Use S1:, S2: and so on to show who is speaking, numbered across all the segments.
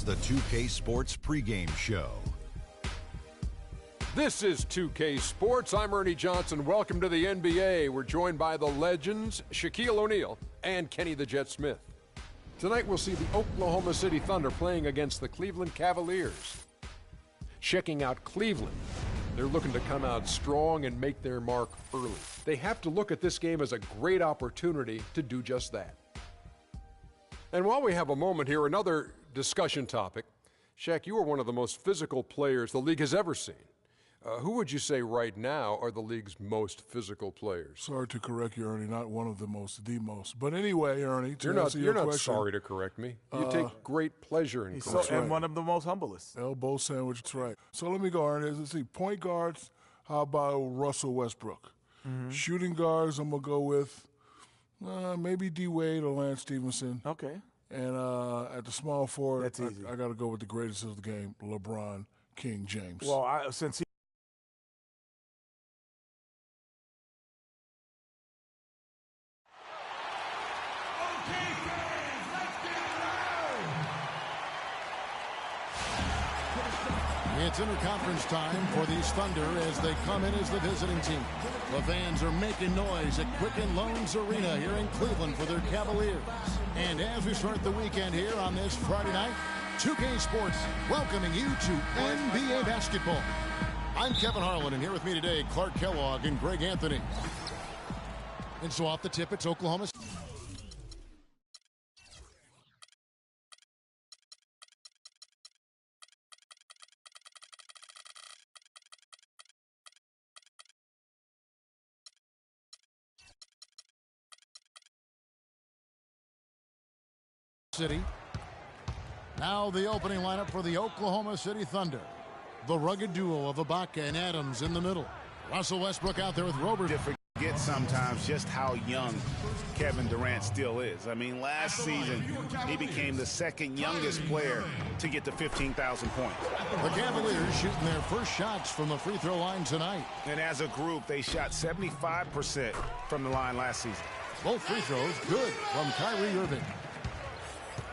S1: the 2K Sports pregame show.
S2: This is 2K Sports. I'm Ernie Johnson. Welcome to the NBA. We're joined by the legends Shaquille O'Neal and Kenny the Jet Smith. Tonight we'll see the Oklahoma City Thunder playing against the Cleveland Cavaliers. Checking out Cleveland. They're looking to come out strong and make their mark early. They have to look at this game as a great opportunity to do just that. And while we have a moment here, another discussion topic. Shaq, you are one of the most physical players the league has ever seen. Who would you say right now are the league's most physical players?
S3: Sorry to correct you, Ernie, not one of the most, the most. But anyway, Ernie,
S2: you're not sorry to correct me. You take great pleasure in correcting.
S4: And one of the most humblest.
S3: Elbow sandwich, that's right. So let me go, Ernie. Let's see, point guards, how about Russell Westbrook? Mm-hmm. Shooting guards, I'm going to go with maybe D. Wade or Lance Stevenson.
S4: Okay.
S3: And at the small forward,
S4: that's easy.
S3: I got to go with the greatest of the game, LeBron King James.
S4: Well, since he
S5: It's interconference time for these Thunder as they come in as the visiting team. The fans are making noise at Quicken Loans Arena here in Cleveland for their Cavaliers. And as we start the weekend here on this Friday night, 2K Sports welcoming you to NBA basketball. I'm Kevin Harlan, and here with me today, Clark Kellogg and Greg Anthony. And so off the tip, it's Oklahoma City. Now the opening lineup for the Oklahoma City Thunder. The rugged duo of Ibaka and Adams in the middle. Russell Westbrook out there with Robert.
S6: You forget sometimes just how young Kevin Durant still is. I mean, last season he became the second youngest player to get to 15,000 points.
S5: The Cavaliers shooting their first shots from the free throw line tonight.
S6: And as a group, they shot 75% from the line last season.
S5: Both free throws good from Kyrie Irving.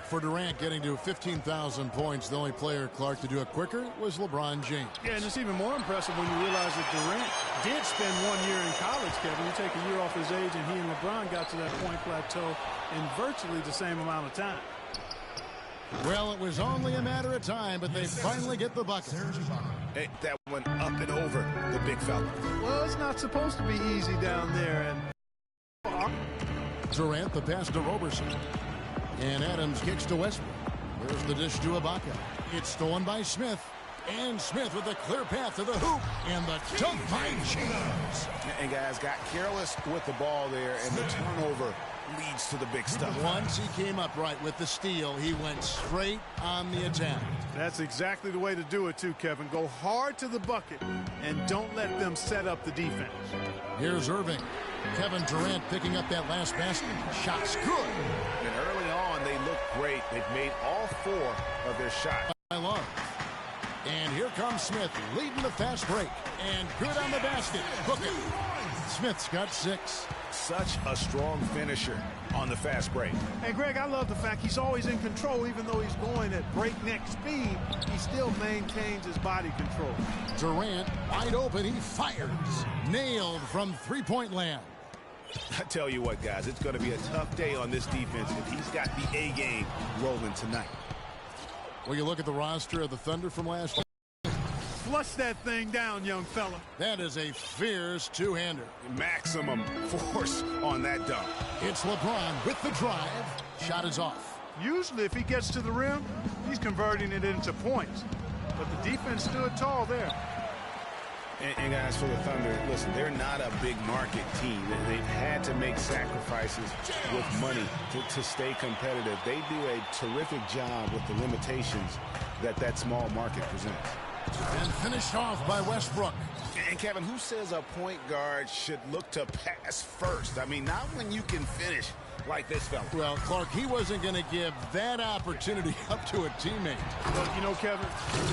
S5: For Durant getting to 15,000 points, the only player, Clark, to do it quicker was LeBron James.
S7: Yeah, and it's even more impressive when you realize that Durant did spend 1 year in college, Kevin. You take a year off his age, and he and LeBron got to that point plateau in virtually the same amount of time.
S5: Well, it was only a matter of time, but they finally get the bucket.
S6: Hey, that went up and over the big fella.
S7: Well, it's not supposed to be easy down there. And
S5: Durant, the pass to Roberson. And Adams kicks to Westbrook. There's the dish to Ibaka. It's stolen by Smith. And Smith with a clear path to the hoop. And the dunk by James.
S6: And guys got careless with the ball there, and the turnover leads to the big stuff.
S5: Once he came up right with the steal, he went straight on the attack.
S7: That's exactly the way to do it, too, Kevin. Go hard to the bucket and don't let them set up the defense.
S5: Here's Irving. Kevin Durant picking up that last basket. Shot's good.
S6: And early on, they look great. They've made all 4 of their shots.
S5: I love. And here comes Smith leading the fast break. And good on the basket. Booker. Smith's got 6.
S6: Such a strong finisher on the fast break.
S7: And Greg, I love the fact he's always in control. Even though he's going at breakneck speed, he still maintains his body control.
S5: Durant wide open. He fires. Nailed from three-point land.
S6: I tell you what, guys, it's going to be a tough day on this defense if he's got the A game rolling tonight.
S5: Well, you look at the roster of the Thunder from last year.
S7: Flush that thing down, young fella.
S5: That is a fierce two-hander.
S6: Maximum force on that dunk.
S5: It's LeBron with the drive. Shot is off.
S7: Usually if he gets to the rim, he's converting it into points. But the defense stood tall there.
S6: And guys, for the Thunder, listen, they're not a big market team. They've had to make sacrifices with money to stay competitive. They do a terrific job with the limitations that small market presents.
S5: And finished off by Westbrook.
S6: And Kevin, who says a point guard should look to pass first? I mean, not when you can finish like this fella.
S5: Well, Clark, he wasn't going to give that opportunity up to a teammate.
S7: Well, you know, Kevin,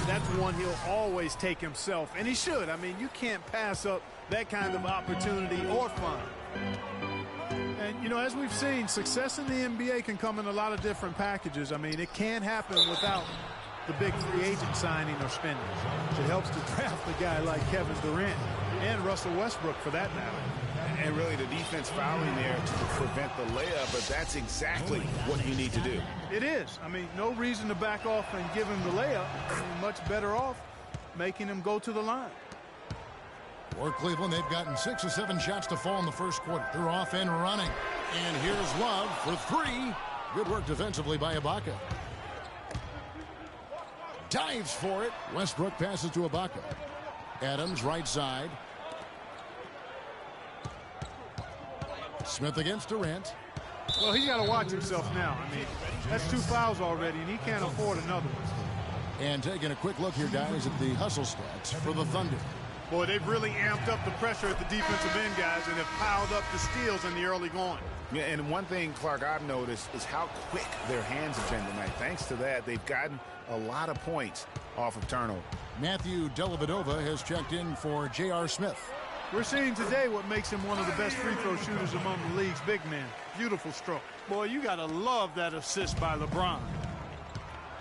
S7: that's one he'll always take himself, and he should. I mean, you can't pass up that kind of opportunity or fun. And, you know, as we've seen, success in the NBA can come in a lot of different packages. I mean, it can happen without the big free agent signing or spending. It helps to draft a guy like Kevin Durant and Russell Westbrook for that matter.
S6: And really the defense fouling there to prevent the layup, but that's exactly what you need to do.
S7: It is. I mean, no reason to back off and give him the layup. I mean, much better off making him go to the line.
S5: For Cleveland, they've gotten 6 or 7 shots to fall in the first quarter. They're off and running. And here's Love for 3. Good work defensively by Ibaka. Dives for it. Westbrook passes to Ibaka. Adams right side. Smith against Durant.
S7: Well, he's got to watch himself now. I mean, that's 2 fouls already, and he can't afford another one.
S5: And taking a quick look here, guys, at the hustle stats for the Thunder.
S7: Boy, they've really amped up the pressure at the defensive end, guys, and have piled up the steals in the early going.
S6: Yeah, and one thing, Clark, I've noticed is how quick their hands have been tonight. Thanks to that, they've gotten a lot of points off of turnover.
S5: Matthew Dellavedova has checked in for J.R. Smith.
S7: We're seeing today what makes him one of the best free throw shooters among the league's big men. Beautiful stroke. Boy, you got to love that assist by LeBron.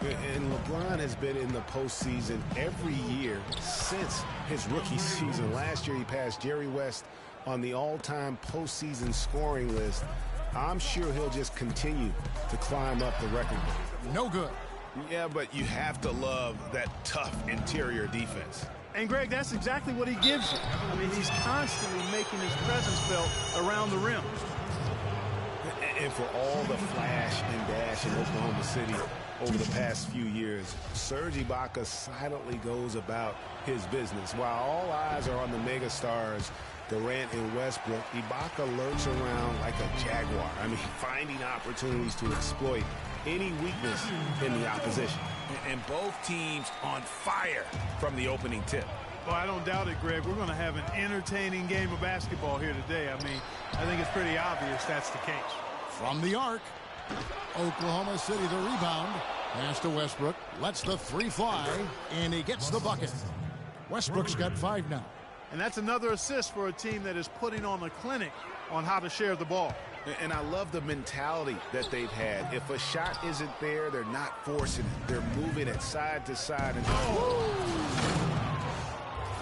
S6: And LeBron has been in the postseason every year since his rookie season. Last year he passed Jerry West on the all-time postseason scoring list. I'm sure he'll just continue to climb up the record book.
S5: No good.
S6: Yeah, but you have to love that tough interior defense.
S7: And, Greg, that's exactly what he gives you. I mean, he's constantly making his presence felt around the rim.
S6: And for all the flash and dash in Oklahoma City over the past few years, Serge Ibaka silently goes about his business. While all eyes are on the megastars, Durant and Westbrook, Ibaka lurks around like a jaguar. I mean, finding opportunities to exploit any weakness in the opposition. And both teams on fire from the opening tip.
S7: Well, I don't doubt it, Greg. We're going to have an entertaining game of basketball here today. I mean, I think it's pretty obvious that's the case.
S5: From the arc, Oklahoma City the rebound. Pass to Westbrook. Lets the 3 fly, and he gets the bucket. Westbrook's got 5 now.
S7: And that's another assist for a team that is putting on a clinic on how to share the ball.
S6: And I love the mentality that they've had. If a shot isn't there, they're not forcing it. They're moving it side to side. And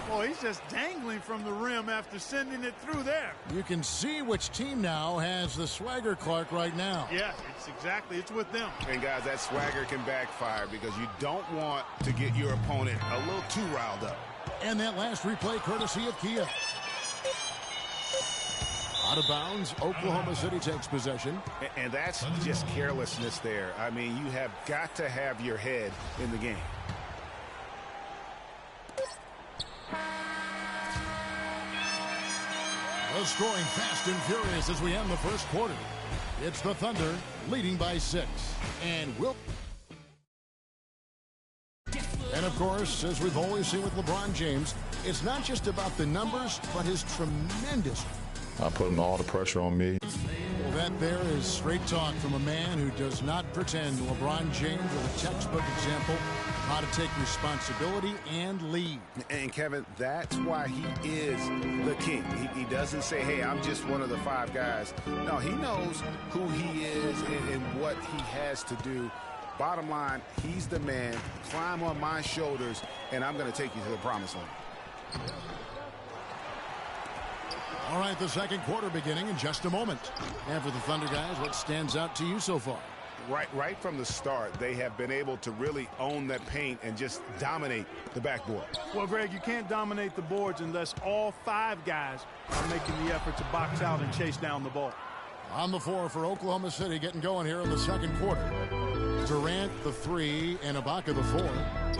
S7: Boy, he's just dangling from the rim after sending it through there.
S5: You can see which team now has the swagger, Clark, right now.
S7: Yeah, it's with them.
S6: And, guys, that swagger can backfire because you don't want to get your opponent a little too riled up.
S5: And that last replay courtesy of Kia. Out of bounds, Oklahoma City takes possession.
S6: And that's just carelessness there. I mean, you have got to have your head in the game.
S5: The scoring fast and furious as we end the first quarter. It's the Thunder leading by 6. And of course, as we've always seen with LeBron James, it's not just about the numbers, but his tremendous.
S8: I put all the pressure on me.
S5: Well, that there is straight talk from a man who does not pretend. LeBron James with a textbook example of how to take responsibility and lead.
S6: And, Kevin, that's why he is the king. He doesn't say, hey, I'm just one of the 5 guys. No, he knows who he is and what he has to do. Bottom line, he's the man. Climb on my shoulders, and I'm going to take you to the promised land.
S5: All right, the second quarter beginning in just a moment. And for the Thunder guys, what stands out to you so far?
S6: Right from the start, they have been able to really own that paint and just dominate the backboard.
S7: Well, Greg, you can't dominate the boards unless all 5 guys are making the effort to box out and chase down the ball.
S5: On the floor for Oklahoma City, getting going here in the second quarter. Durant the 3 and Ibaka the 4.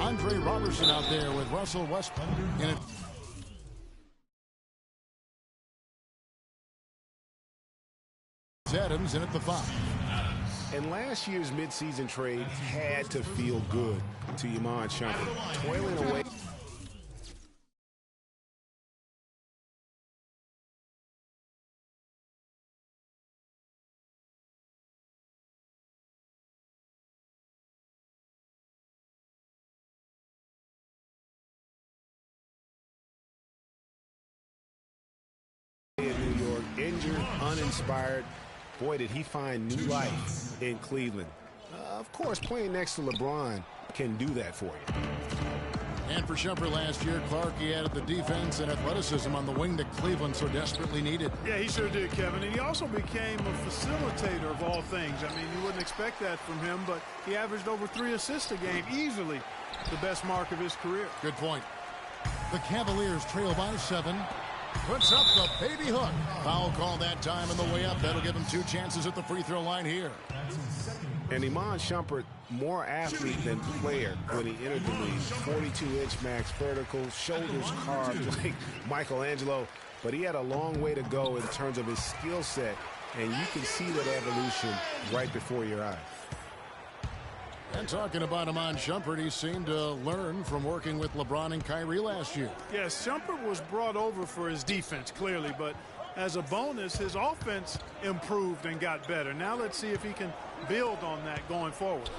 S5: Andre Robertson out there with Russell Westbrook. And Adams in at the 5.
S6: And last year's midseason trade had to feel good to Iman Shumpert. Toiling away. In New York, injured, uninspired. Boy, did he find new life in Cleveland. Of course, playing next to LeBron can do that for you.
S5: And for Shumpert last year, Clark, he added the defense and athleticism on the wing that Cleveland so desperately needed.
S7: Yeah, he sure did, Kevin. And he also became a facilitator of all things. I mean, you wouldn't expect that from him, but he averaged over 3 assists a game, easily the best mark of his career.
S5: Good point. The Cavaliers trail by 7. Puts up the baby hook. Foul call that time on the way up. That'll give him 2 chances at the free throw line here.
S6: And Iman Shumpert, more athlete than player when he entered the league. 42-inch max vertical, shoulders carved like Michelangelo. But he had a long way to go in terms of his skill set, and you can see that evolution right before your eyes.
S5: And talking about Iman Shumpert, he seemed to learn from working with LeBron and Kyrie last year.
S7: Yes, Shumpert was brought over for his defense, clearly, but as a bonus, his offense improved and got better. Now let's see if he can build on that going forward.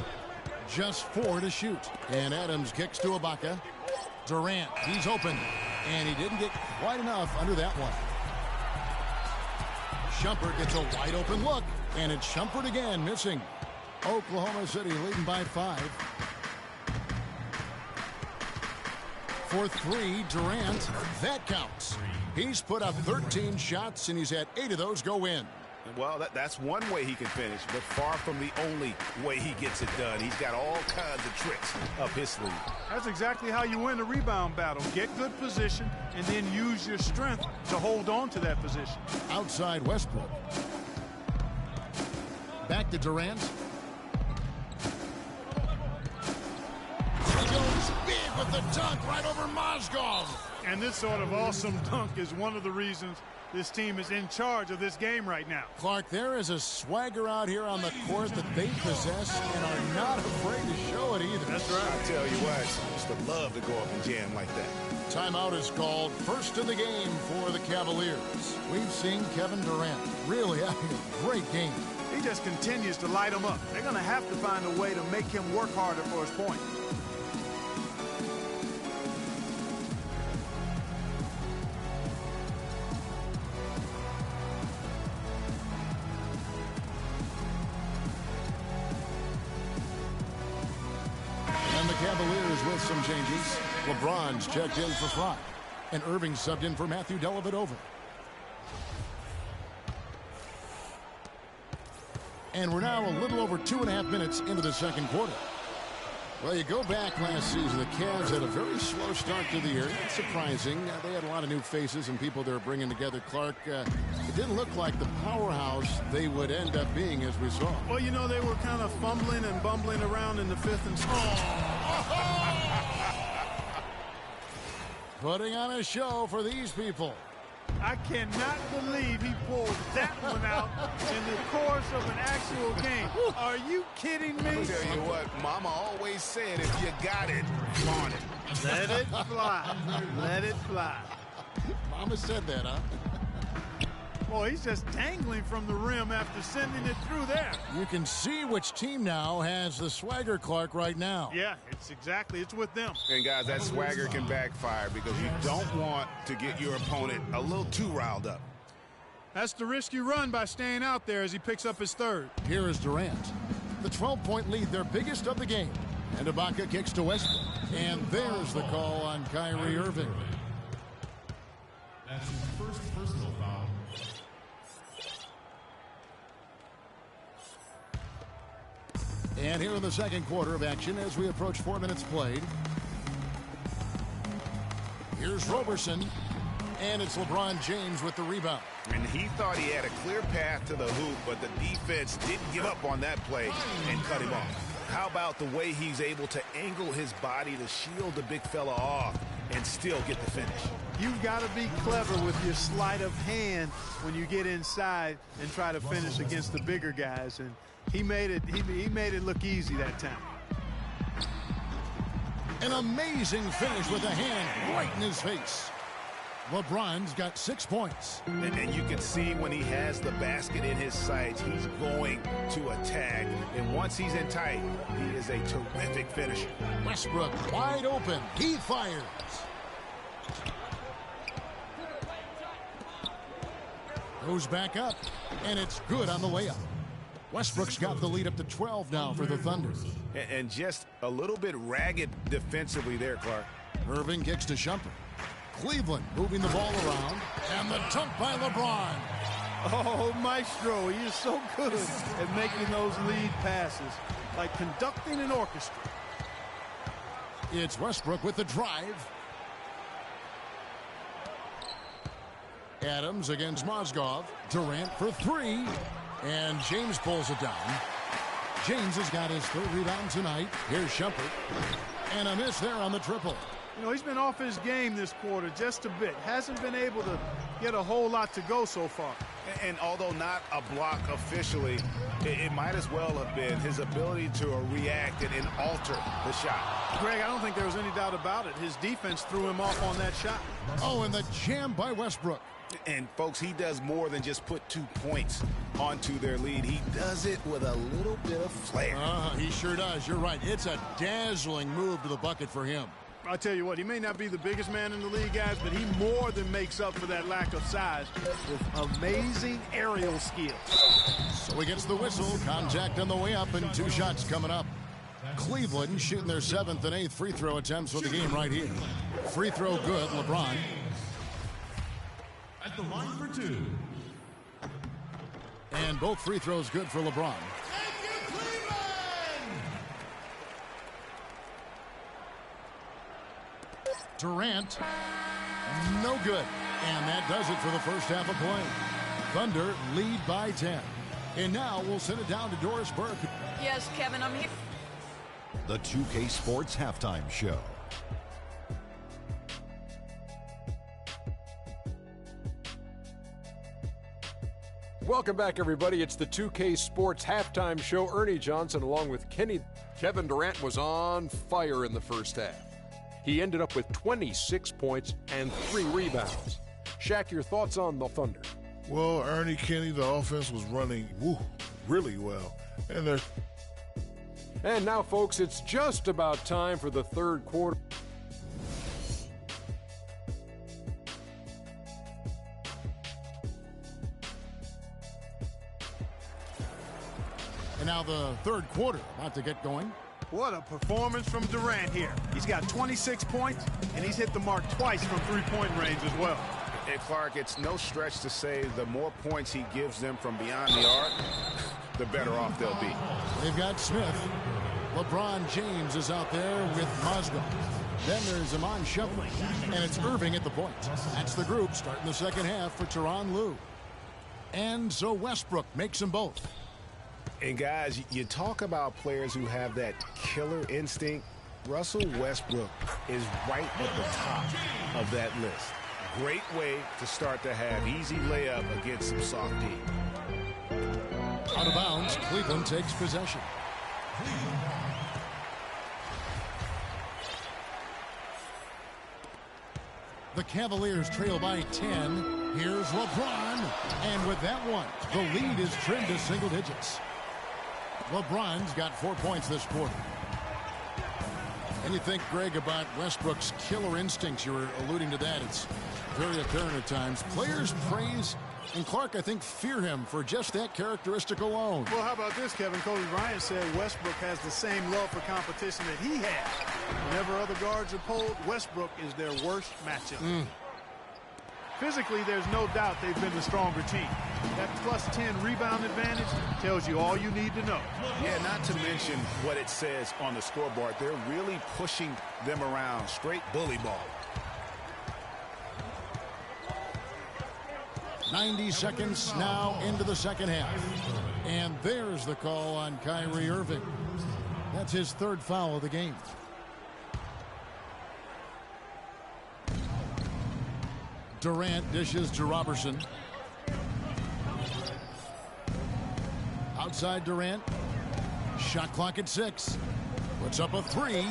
S5: Just 4 to shoot. And Adams kicks to Ibaka. Durant, he's open. And he didn't get quite enough under that one. Shumpert gets a wide open look. And it's Shumpert again, missing. Oklahoma City leading by 5. For 3, Durant. That counts. He's put up 13 shots, and he's had 8 of those go in.
S6: Well, that's one way he can finish, but far from the only way he gets it done. He's got all kinds of tricks up his sleeve.
S7: That's exactly how you win the rebound battle. Get good position and then use your strength to hold on to that position.
S5: Outside Westbrook. Back to Durant. He goes big with the dunk right over Mozgov.
S7: And this sort of awesome dunk is one of the reasons this team is in charge of this game right now.
S5: Clark, there is a swagger out here on the court that they possess and are not afraid to show it either.
S7: That's right.
S6: I tell you what, I used to love to go up and jam like that.
S5: Timeout is called. First in the game for the Cavaliers. We've seen Kevin Durant really having a great game.
S7: He just continues to light them up. They're going to have to find a way to make him work harder for his point.
S5: And the Cavaliers with some changes. LeBron's checked in for Fry. And Irving subbed in for Matthew Dellavedova. And we're now a little over 2.5 minutes into the second quarter. Well, you go back last season, the Cavs had a very slow start to the year. Not surprising. They had a lot of new faces and people they were bringing together. Clark, it didn't look like the powerhouse they would end up being, as we saw.
S7: Well, you know, they were kind of fumbling and bumbling around in the 5th and 6th.
S5: Putting on a show for these people.
S7: I cannot believe he pulled that one out in the course of an actual game. Are you kidding me?
S6: I'll tell you what, Mama always said, if you got it, flaunt it.
S7: Let it fly. Let it fly.
S5: Mama said that, huh?
S7: Boy, he's just dangling from the rim after sending it through there.
S5: You can see which team now has the swagger, Clark, right now.
S7: Yeah, it's with them.
S6: And guys, that swagger can backfire because you don't want to get your opponent a little too riled up.
S7: That's the risk you run by staying out there as he picks up his 3rd.
S5: Here is Durant. The 12-point lead, their biggest of the game. And Ibaka kicks to Westbrook. And there's the call on Kyrie Irving.
S9: That's his first personal foul.
S5: And here in the second quarter of action as we approach 4 minutes played. Here's Roberson. And it's LeBron James with the rebound.
S6: And he thought he had a clear path to the hoop, but the defense didn't give up on that play and cut him off. How about the way he's able to angle his body to shield the big fella off and still get the finish?
S7: You've got to be clever with your sleight of hand when you get inside and try to finish against the bigger guys. And he made it look easy that time.
S5: An amazing finish with a hand right in his face. LeBron's got 6 points.
S6: And you can see when he has the basket in his sights, he's going to attack. And once he's in tight, he is a terrific finisher.
S5: Westbrook wide open. He fires. Goes back up, and it's good on the layup. Westbrook's got the lead up to 12 now for the Thunder.
S6: And just a little bit ragged defensively there, Clark.
S5: Irving kicks to Shumpert. Cleveland moving the ball around. And the dunk by LeBron.
S7: Oh, Maestro, he is so good at making those lead passes, like conducting an orchestra.
S5: It's Westbrook with the drive. Adams against Mozgov. Durant for three. And James pulls it down. James has got his third rebound tonight. Here's Shumpert. And a miss there on the triple.
S7: You know, he's been off his game this quarter just a bit. Hasn't been able to get a whole lot to go so far.
S6: And although not a block officially, it might as well have been his ability to react and alter the shot.
S7: Greg, I don't think there was any doubt about it. His defense threw him off on that shot.
S5: Oh, and the jam by Westbrook.
S6: And, folks, he does more than just put 2 points onto their lead. He does it with a little bit of flair.
S5: He sure does. You're right. It's a dazzling move to the bucket for him.
S7: I'll tell you what, he may not be the biggest man in the league, guys, but he more than makes up for that lack of size with amazing aerial skills.
S5: So he gets the whistle. Contact on the way up and 2 shots coming up. Cleveland shooting their 7th and 8th free throw attempts for the game right here. Free throw good, LeBron.
S9: At the line for 2.
S5: And both free throws good for LeBron. Durant, no good. And that does it for the first half of play. Thunder lead by 10. And now we'll send it down to Doris Burke.
S10: Yes, Kevin, I'm here.
S1: The 2K Sports Halftime Show.
S2: Welcome back, everybody. It's the 2K Sports Halftime Show. Ernie Johnson along with Kevin Durant was on fire in the first half. He ended up with 26 points and 3 rebounds. Shaq, your thoughts on the Thunder?
S3: Well, Ernie, Kenny, the offense was running really well.
S2: And now, folks, it's just about time for the third quarter.
S5: And now the third quarter about to get going.
S7: What a performance from Durant here. He's got 26 points, and he's hit the mark twice from three-point range as well.
S6: Hey, Clark, it's no stretch to say the more points he gives them from beyond the arc, the better off they'll be.
S5: They've got Smith. LeBron James is out there with Mozgov. Then there's Iman Shumpert, and it's Irving at the point. That's the group starting the second half for Tyronn Lue. And so Westbrook makes them both.
S6: And, guys, you talk about players who have that killer instinct. Russell Westbrook is right at the top of that list. Great way to start to have easy layup against some soft D.
S5: Out of bounds, Cleveland takes possession. The Cavaliers trail by 10. Here's LeBron. And with that one, the lead is trimmed to single digits. LeBron's got 4 points this quarter. And you think, Greg, about Westbrook's killer instincts. You were alluding to that. It's very apparent at times. Players praise, and Clark, I think, fear him for just that characteristic alone.
S7: Well, how about this, Kevin? Kobe Bryant said Westbrook has the same love for competition that he has. Whenever other guards are pulled, Westbrook is their worst matchup. Physically, there's no doubt they've been the stronger team. That plus 10 rebound advantage tells you all you need to know.
S6: Yeah, not to mention what it says on the scoreboard. They're really pushing them around. Straight bully ball.
S5: 90 seconds now into the second half. And there's the call on Kyrie Irving. That's his third foul of the game. Durant dishes to Robertson. Outside Durant. Shot clock at 6. Puts up a 3.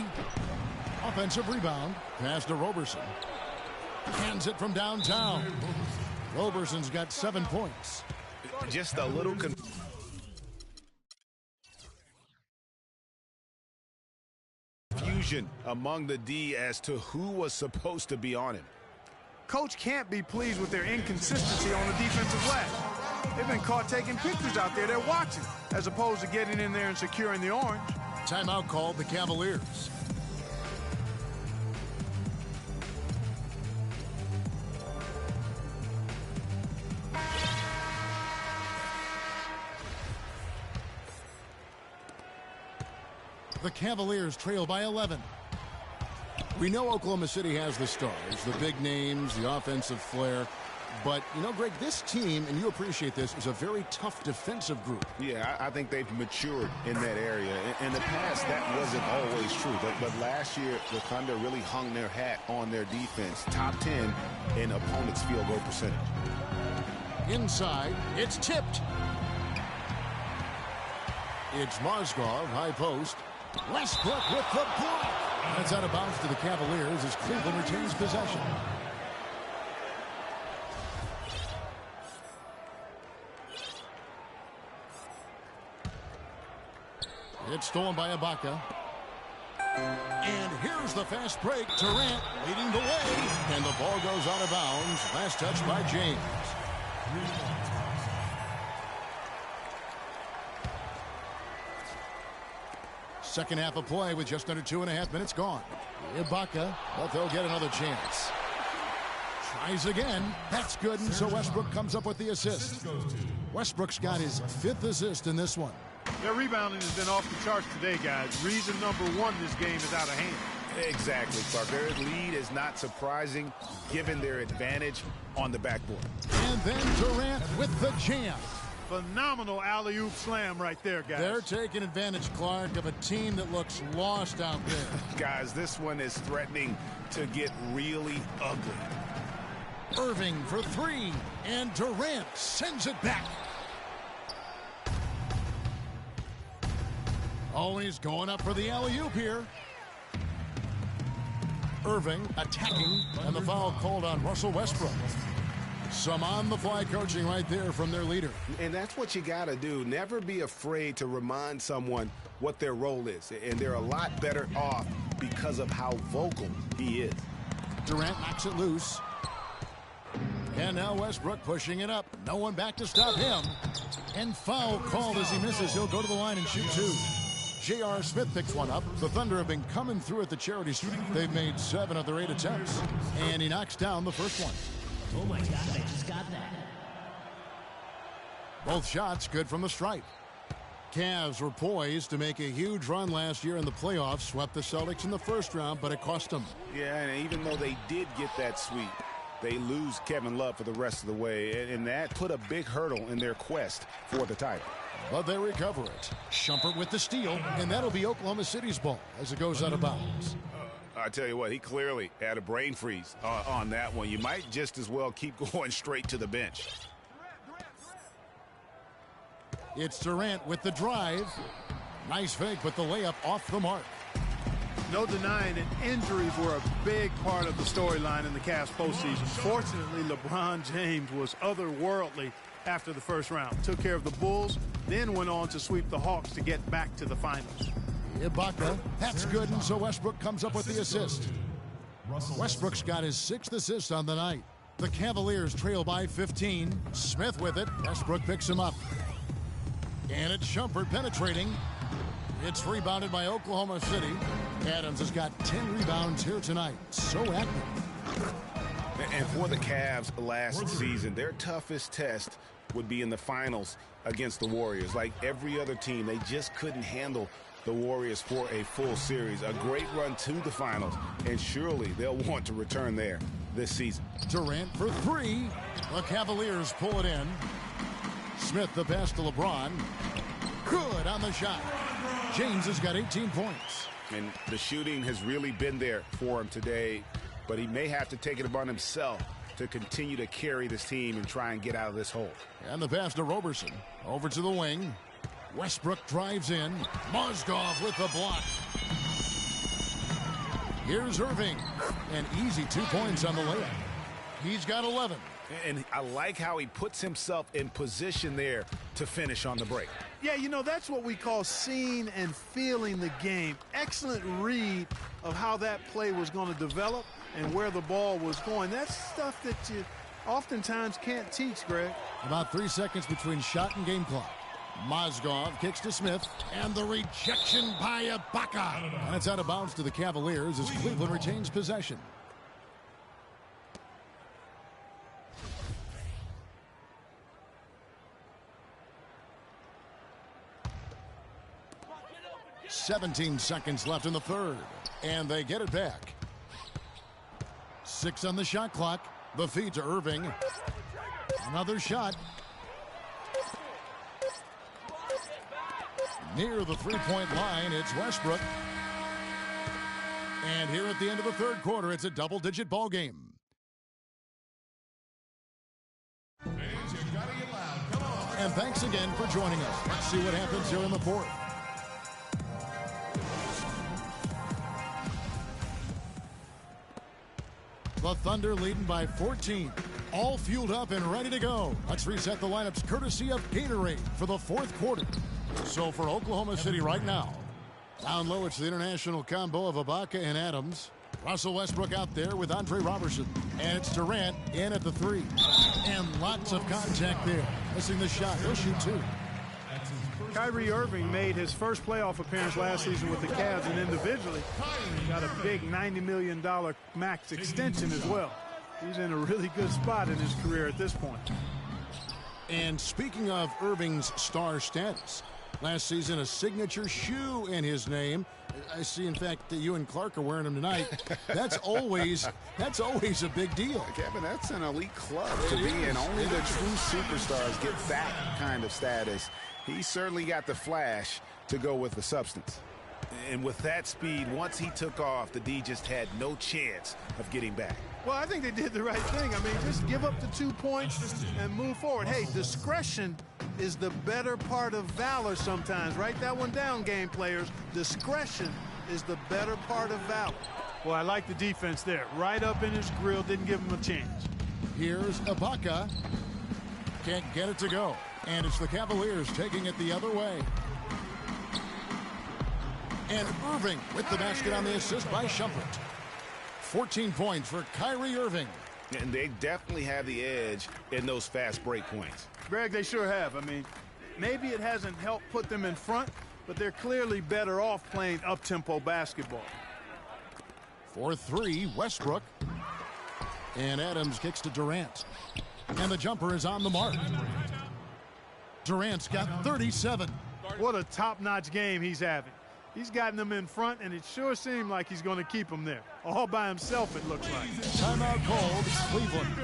S5: Offensive rebound. Pass to Robertson. Hands it from downtown. Roberson's got 7 points.
S6: Just a little confusion among the D as to who was supposed to be on him.
S7: Coach can't be pleased with their inconsistency on the defensive glass. They've been caught taking pictures out there. They're watching, as opposed to getting in there and securing the orange.
S5: Timeout called the Cavaliers. The Cavaliers trail by 11. We know Oklahoma City has the stars, the big names, the offensive flair. But, you know, Greg, this team, and you appreciate this, is a very tough defensive group.
S6: Yeah, I think they've matured in that area. In the past, that wasn't always true. But last year, the Thunder really hung their hat on their defense. Top 10 in opponents' field goal percentage.
S5: Inside, it's tipped. It's Mozgov, high post. Westbrook with the block. That's out of bounds to the Cavaliers as Cleveland retains possession. It's stolen by Ibaka. And here's the fast break. Durant leading the way. And the ball goes out of bounds. Last touch by James. Second half of play with just under 2.5 minutes gone. Ibaka, but they'll get another chance. Tries again. That's good, and so Westbrook comes up with the assist. Westbrook's got his 5th assist in this one.
S7: Their rebounding has been off the charts today, guys. Reason number one, this game is out of hand.
S6: Exactly, Clark. Their lead is not surprising given their advantage on the backboard.
S5: And then Durant with the jam.
S7: Phenomenal alley-oop slam right there, guys.
S5: They're taking advantage, Clark, of a team that looks lost out there.
S6: Guys, this one is threatening to get really ugly.
S5: Irving for 3, and Durant sends it back. Oh, he's going up for the alley-oop here. Irving attacking, and the foul called on Russell Westbrook. Some on-the-fly coaching right there from their leader.
S6: And that's what you got to do. Never be afraid to remind someone what their role is. And they're a lot better off because of how vocal he is.
S5: Durant knocks it loose. And now Westbrook pushing it up. No one back to stop him. And foul called as he misses. He'll go to the line and shoot 2. J.R. Smith picks one up. The Thunder have been coming through at the charity stripe. They've made 7 of their 8 attempts. And he knocks down the first one.
S11: Oh my God, I just got that.
S5: Both shots good from the stripe. Cavs were poised to make a huge run last year in the playoffs. Swept the Celtics in the first round, but it cost them.
S6: Yeah, and even though they did get that sweep, they lose Kevin Love for the rest of the way. And that put a big hurdle in their quest for the title.
S5: But they recover it. Shumpert with the steal, and that'll be Oklahoma City's ball as it goes out of bounds.
S6: I tell you what, he clearly had a brain freeze on that one. You might just as well keep going straight to the bench.
S5: It's Durant with the drive. Nice fake, but the layup off the mark.
S7: No denying that injuries were a big part of the storyline in the Cavs postseason. Fortunately, LeBron James was otherworldly after the first round. Took care of the Bulls, then went on to sweep the Hawks to get back to the finals.
S5: Ibaka, that's good, and so Westbrook comes up with the assist. Westbrook's got his 6th assist on the night. The Cavaliers trail by 15. Smith with it. Westbrook picks him up. And it's Shumpert penetrating. It's rebounded by Oklahoma City. Adams has got 10 rebounds here tonight. So active.
S6: And for the Cavs last season, their toughest test would be in the finals against the Warriors. Like every other team, they just couldn't handle the Warriors for a full series. A great run to the finals, and surely they'll want to return there this season.
S5: Durant for 3. The Cavaliers pull it in. Smith the pass to LeBron. Good on the shot. James has got 18 points.
S6: And the shooting has really been there for him today, but he may have to take it upon himself to continue to carry this team and try and get out of this hole.
S5: And the pass to Roberson. Over to the wing. Westbrook drives in. Mozgov with the block. Here's Irving. An easy 2 points on the layup. He's got 11.
S6: And I like how he puts himself in position there to finish on the break.
S7: Yeah, you know, that's what we call seeing and feeling the game. Excellent read of how that play was going to develop and where the ball was going. That's stuff that oftentimes can't teach, Greg.
S5: About 3 seconds between shot and game clock. Mozgov kicks to Smith, and the rejection by Ibaka. And it's out of bounds to the Cavaliers as Cleveland retains possession. "17 seconds left in the third, and they get it back. 6 on the shot clock. The feed to Irving. Another shot. Near the three-point line, it's Westbrook. And here at the end of the third quarter, it's a double-digit ball game.
S9: Fans, you gotta get loud. Come on.
S5: And thanks again for joining us. Let's see what happens here in the fourth. The Thunder leading by 14. All fueled up and ready to go. Let's reset the lineups courtesy of Gatorade for the fourth quarter. So for Oklahoma City right now, down low it's the international combo of Ibaka and Adams. Russell Westbrook out there with Andre Robertson. And it's Durant in at the three. And lots of contact there. Missing the shot. He'll shoot two.
S7: Kyrie Irving made his first playoff appearance last season with the Cavs, and individually got a big $90 million max extension as well. He's in a really good spot in his career at this point.
S5: And speaking of Irving's star status, last season a signature shoe in his name. I see, in fact, that you and Clark are wearing them tonight. That's always a big deal.
S6: Kevin, that's an elite club to be in. Only the true superstars get that kind of status. He certainly got the flash to go with the substance. And with that speed, once he took off, the D just had no chance of getting back.
S7: Well, I think they did the right thing. I mean, just give up the 2 points and move forward. Hey, discretion is the better part of valor sometimes. Write that one down, game players. Discretion is the better part of valor. Well, I like the defense there. Right up in his grill, didn't give him a chance.
S5: Here's Ibaka. Can't get it to go. And it's the Cavaliers taking it the other way. And Irving with the basket on the assist by Shumpert. 14 points for Kyrie Irving.
S6: And they definitely have the edge in those fast break points.
S7: Greg, they sure have. I mean, maybe it hasn't helped put them in front, but they're clearly better off playing up-tempo basketball.
S5: For three, Westbrook. And Adams kicks to Durant. And the jumper is on the mark. Durant's got 37.
S7: What a top-notch game he's having. He's gotten them in front, and it sure seemed like he's going to keep them there. All by himself, it looks like.
S5: Timeout called, Cleveland.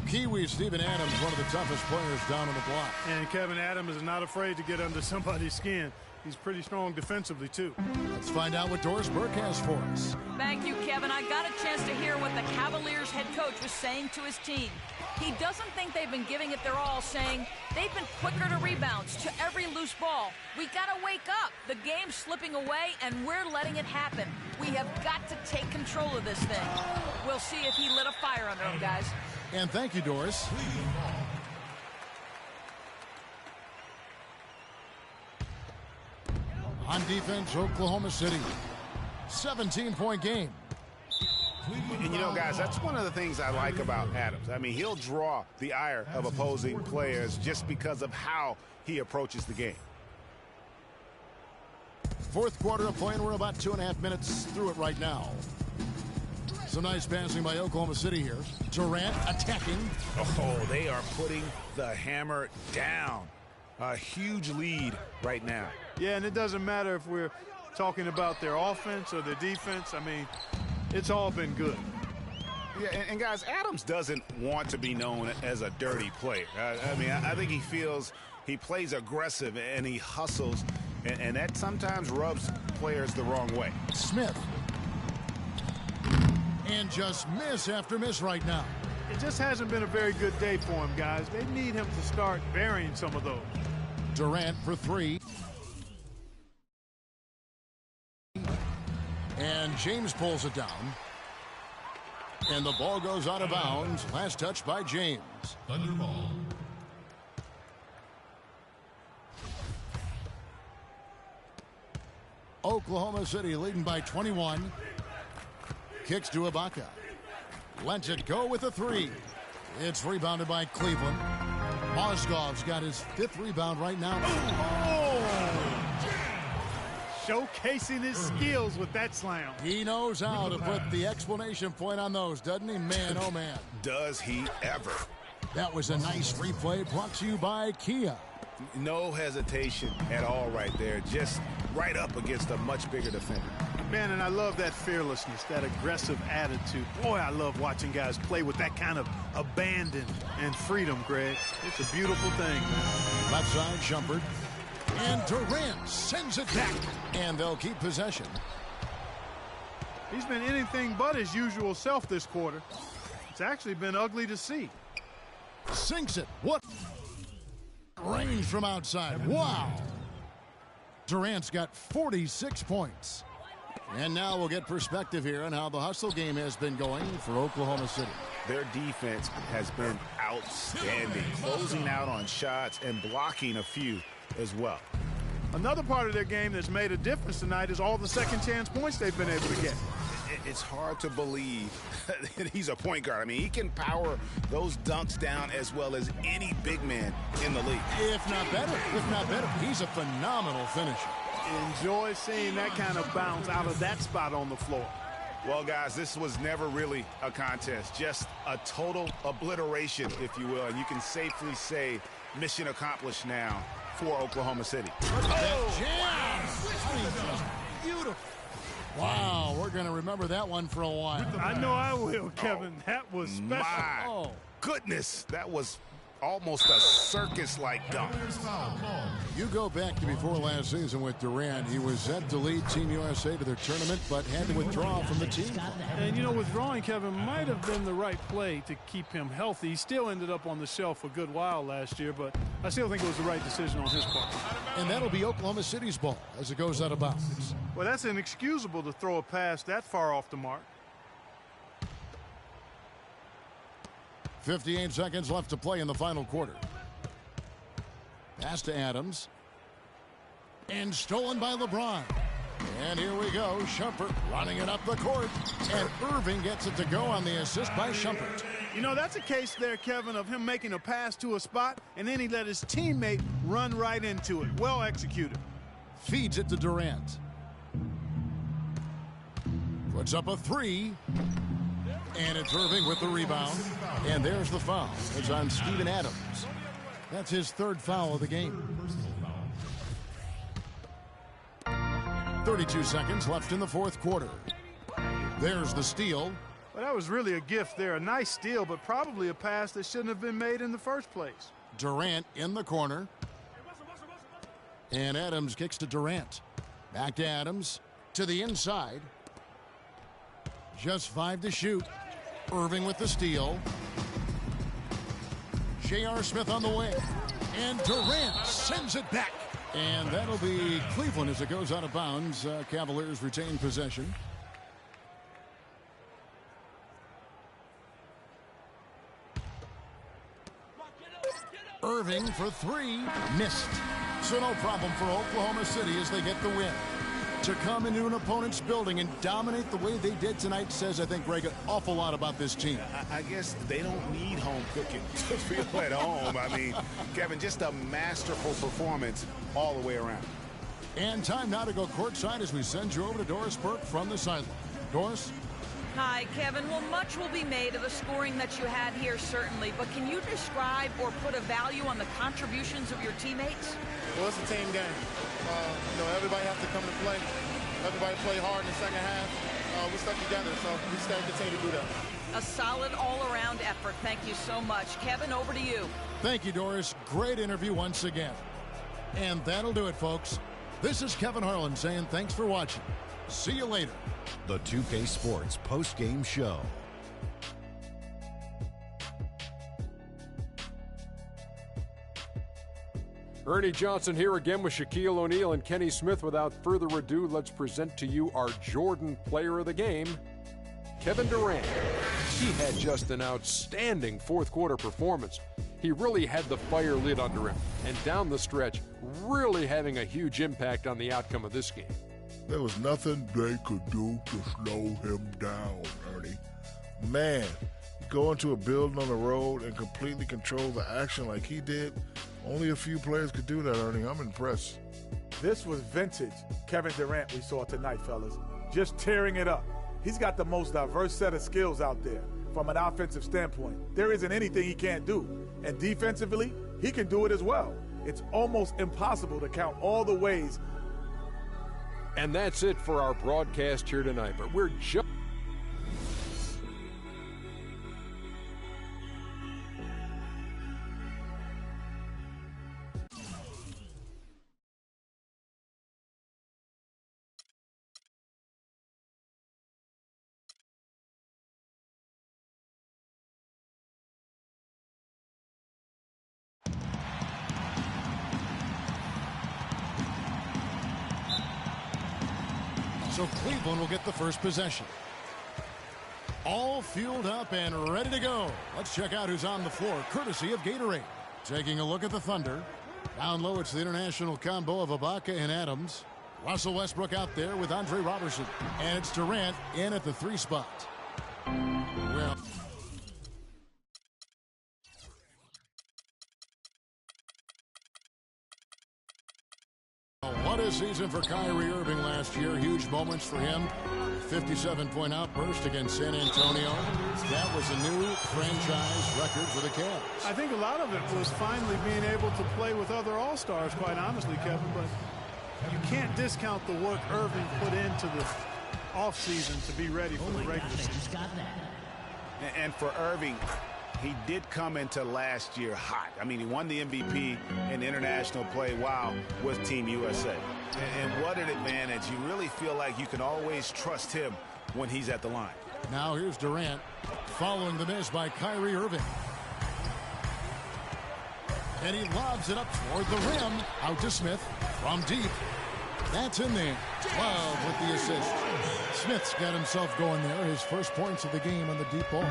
S5: Kiwi Steven Adams, one of the toughest players down on the block.
S7: And Kevin Adams is not afraid to get under somebody's skin. He's pretty strong defensively, too.
S5: Let's find out what Doris Burke has for us.
S10: Thank you, Kevin. I got a chance to hear what the Cavaliers head coach was saying to his team. He doesn't think they've been giving it their all, saying they've been quicker to rebounds, to every loose ball. We got to wake up. The game's slipping away, and we're letting it happen. We have got to take control of this thing. We'll see if he lit a fire under him, guys.
S5: And thank you, Doris. On defense, Oklahoma City. 17-point game.
S6: And you know, guys, that's one of the things I like about Adams. I mean, he'll draw the ire of opposing players just because of how he approaches the game.
S5: Fourth quarter of play, and we're about 2.5 minutes through it right now. Some nice passing by Oklahoma City here. Durant attacking.
S6: Oh, they are putting the hammer down. A huge lead right now.
S7: Yeah, and it doesn't matter if we're talking about their offense or their defense. I mean, it's all been good.
S6: Yeah, and guys, Adams doesn't want to be known as a dirty player. I mean, I think he feels he plays aggressive and he hustles, and that sometimes rubs players the wrong way.
S5: Smith. And just miss after miss right now.
S7: It just hasn't been a very good day for him, guys. They need him to start burying some of those.
S5: Durant for three. And James pulls it down. And the ball goes out of bounds. Last touch by James.
S9: Thunderball.
S5: Oklahoma City leading by 21. Kicks to Ibaka. Lets it go with a three. It's rebounded by Cleveland. Mozgov's got his 5th rebound right now.
S7: Showcasing his skills with that slam.
S5: He knows how to put the exclamation point on those, doesn't he? Man, oh man.
S6: Does he ever?
S5: That was a nice replay brought to you by Kia.
S6: No hesitation at all right there. Just right up against a much bigger defender.
S7: Man, and I love that fearlessness, that aggressive attitude. Boy, I love watching guys play with that kind of abandon and freedom, Greg. It's a beautiful thing.
S5: Left side, Shumpert. And Durant sends it back. And they'll keep possession.
S7: He's been anything but his usual self this quarter. It's actually been ugly to see.
S5: Sinks it. What? Range from outside. Wow. Durant's got 46 points. And now we'll get perspective here on how the hustle game has been going for Oklahoma City.
S6: Their defense has been outstanding, closing out on shots and blocking a few as well.
S7: Another part of their game that's made a difference tonight is all the second chance points they've been able to get.
S6: It's hard to believe that he's a point guard. I mean, he can power those dunks down as well as any big man in the league.
S5: If not better, he's a phenomenal finisher.
S7: Enjoy seeing that kind of bounce out of that spot on the floor.
S6: Well, guys, this was never really a contest, just a total obliteration, if you will. And you can safely say mission accomplished now for Oklahoma City.
S5: Beautiful. Wow, we're going to remember that one for a while.
S7: I know I will, Kevin. That was special.
S6: My goodness, that was almost a circus-like dunk.
S5: You go back to before last season with Durant. He was set to lead Team USA to their tournament, but had to withdraw from the team.
S7: And, you know, withdrawing, Kevin, might have been the right play to keep him healthy. He still ended up on the shelf a good while last year, but I still think it was the right decision on his part.
S5: And that'll be Oklahoma City's ball as it goes out of bounds.
S7: Well, that's inexcusable to throw a pass that far off the mark.
S5: 58 seconds left to play in the final quarter. Pass to Adams. And stolen by LeBron. And here we go. Shumpert running it up the court. And Irving gets it to go on the assist by Shumpert.
S7: You know, that's a case there, Kevin, of him making a pass to a spot, and then he let his teammate run right into it. Well executed.
S5: Feeds it to Durant. Puts up a three. And it's Irving with the rebound. And there's the foul. It's on Steven Adams. That's his 3rd foul of the game. 32 seconds left in the 4th quarter. There's the steal.
S7: Well, that was really a gift there. A nice steal, but probably a pass that shouldn't have been made in the first place.
S5: Durant in the corner. And Adams kicks to Durant. Back to Adams. To the inside. Just 5 to shoot. Irving with the steal. J.R. Smith on the way. And Durant sends it back. And that'll be Cleveland as it goes out of bounds. Cavaliers retain possession. Irving for 3. Missed. So no problem for Oklahoma City as they get the win. To come into an opponent's building and dominate the way they did tonight says, I think, Greg, an awful lot about this team.
S6: I guess they don't need home cooking to feel at home. I mean, Kevin, just a masterful performance all the way around.
S5: And time now to go courtside as we send you over to Doris Burke from the sideline. Doris?
S10: Hi, Kevin. Well, much will be made of the scoring that you had here, certainly. But can you describe or put a value on the contributions of your teammates?
S12: Well, it's a team game. Everybody has to come to play. Everybody play hard in the second half. We stuck together, so we stay continue to do that.
S10: A solid all-around effort. Thank you so much. Kevin, over to you.
S5: Thank you, Doris. Great interview once again. And that'll do it, folks. This is Kevin Harlan saying thanks for watching. See you later.
S1: The 2K Sports post-game show.
S2: Ernie Johnson here again with Shaquille O'Neal and Kenny Smith. Without further ado, let's present to you our Jordan player of the game, Kevin Durant. He had just an outstanding 4th quarter performance. He really had the fire lit under him, and down the stretch, really having a huge impact on the outcome of this game.
S3: There was nothing they could do to slow him down, Ernie. Man, he go into a building on the road and completely control the action like he did, only a few players could do that, Ernie. I'm impressed.
S4: This was vintage Kevin Durant we saw tonight, fellas. Just tearing it up. He's got the most diverse set of skills out there from an offensive standpoint. There isn't anything he can't do. And defensively, he can do it as well. It's almost impossible to count all the ways.
S2: And that's it for our broadcast here tonight. But we're just...
S5: So Cleveland will get the first possession. All fueled up and ready to go. Let's check out who's on the floor, courtesy of Gatorade. Taking a look at the Thunder. Down low, it's the international combo of Ibaka and Adams. Russell Westbrook out there with Andre Robertson. And it's Durant in at the 3 spot. Well... What a season for Kyrie Irving last year. Huge moments for him. 57-point outburst against San Antonio. That was a new franchise record for the Cavs.
S7: I think a lot of it was finally being able to play with other All-Stars, quite honestly, Kevin. But you can't discount the work Irving put into the offseason to be ready for the regular season.
S6: And for Irving, he did come into last year hot. I mean, he won the MVP in international play while with Team USA. And what an advantage. You really feel like you can always trust him when he's at the line.
S5: Now here's Durant following the miss by Kyrie Irving. And he lobs it up toward the rim. Out to Smith from deep. That's in there. Love with the assist. Smith's got himself going there. His first points of the game on the deep ball.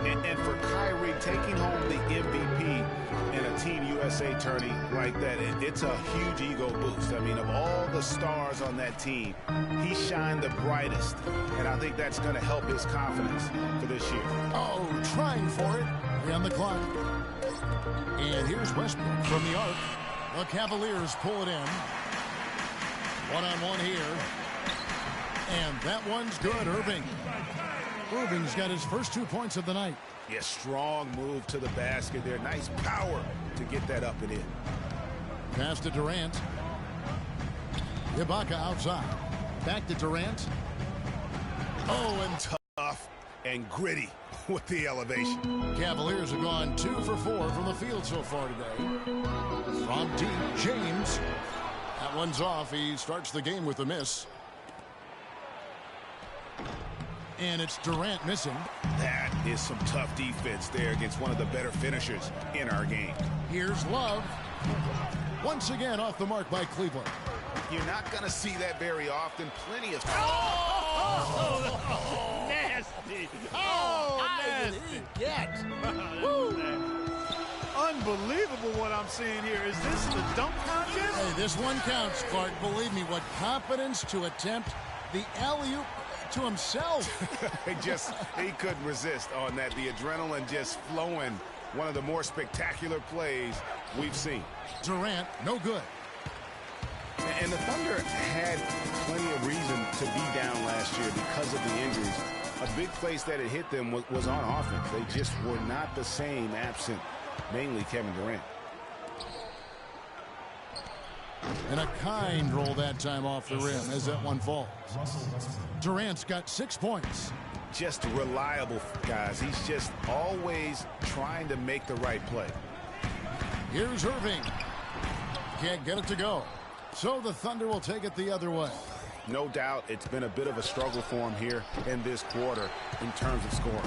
S6: And for Kyrie, taking home the MVP in a Team USA tourney like that, it's a huge ego boost. I mean, of all the stars on that team, he shined the brightest. And I think that's going to help his confidence for this year.
S5: Oh, trying for it. 3 on the clock. And here's Westbrook from the arc. The Cavaliers pull it in. 1-on-1 here. And that one's good, Irving. Irving's got his first 2 points of the night.
S6: Yeah, strong move to the basket there. Nice power to get that up and in.
S5: Pass to Durant. Ibaka outside. Back to Durant.
S6: Oh, and tough and gritty with the elevation.
S5: Cavaliers have gone 2 for 4 from the field so far today. From deep, James. That one's off. He starts the game with a miss. And it's Durant missing.
S6: That is some tough defense there against one of the better finishers in our game.
S5: Here's Love. Once again off the mark by Cleveland.
S6: You're not going to see that very often. Plenty of...
S7: Nasty.
S5: Nasty.
S7: Unbelievable what I'm seeing here. Is this the dunk contest?
S5: Hey, this one counts, Clark. Believe me, what confidence to attempt the alley-oop to himself.
S6: He couldn't resist on that. The adrenaline just flowing. One of the more spectacular plays we've seen.
S5: Durant, no good.
S6: And the Thunder had plenty of reason to be down last year because of the injuries. A big place that it hit them was on offense. They just were not the same absent mainly Kevin Durant.
S5: And a kind roll that time off the rim as that one falls. Durant's got 6 points.
S6: Just reliable, guys. He's just always trying to make the right play.
S5: Here's Irving. Can't get it to go. So the Thunder will take it the other way.
S6: No doubt it's been a bit of a struggle for him here in this quarter in terms of scoring.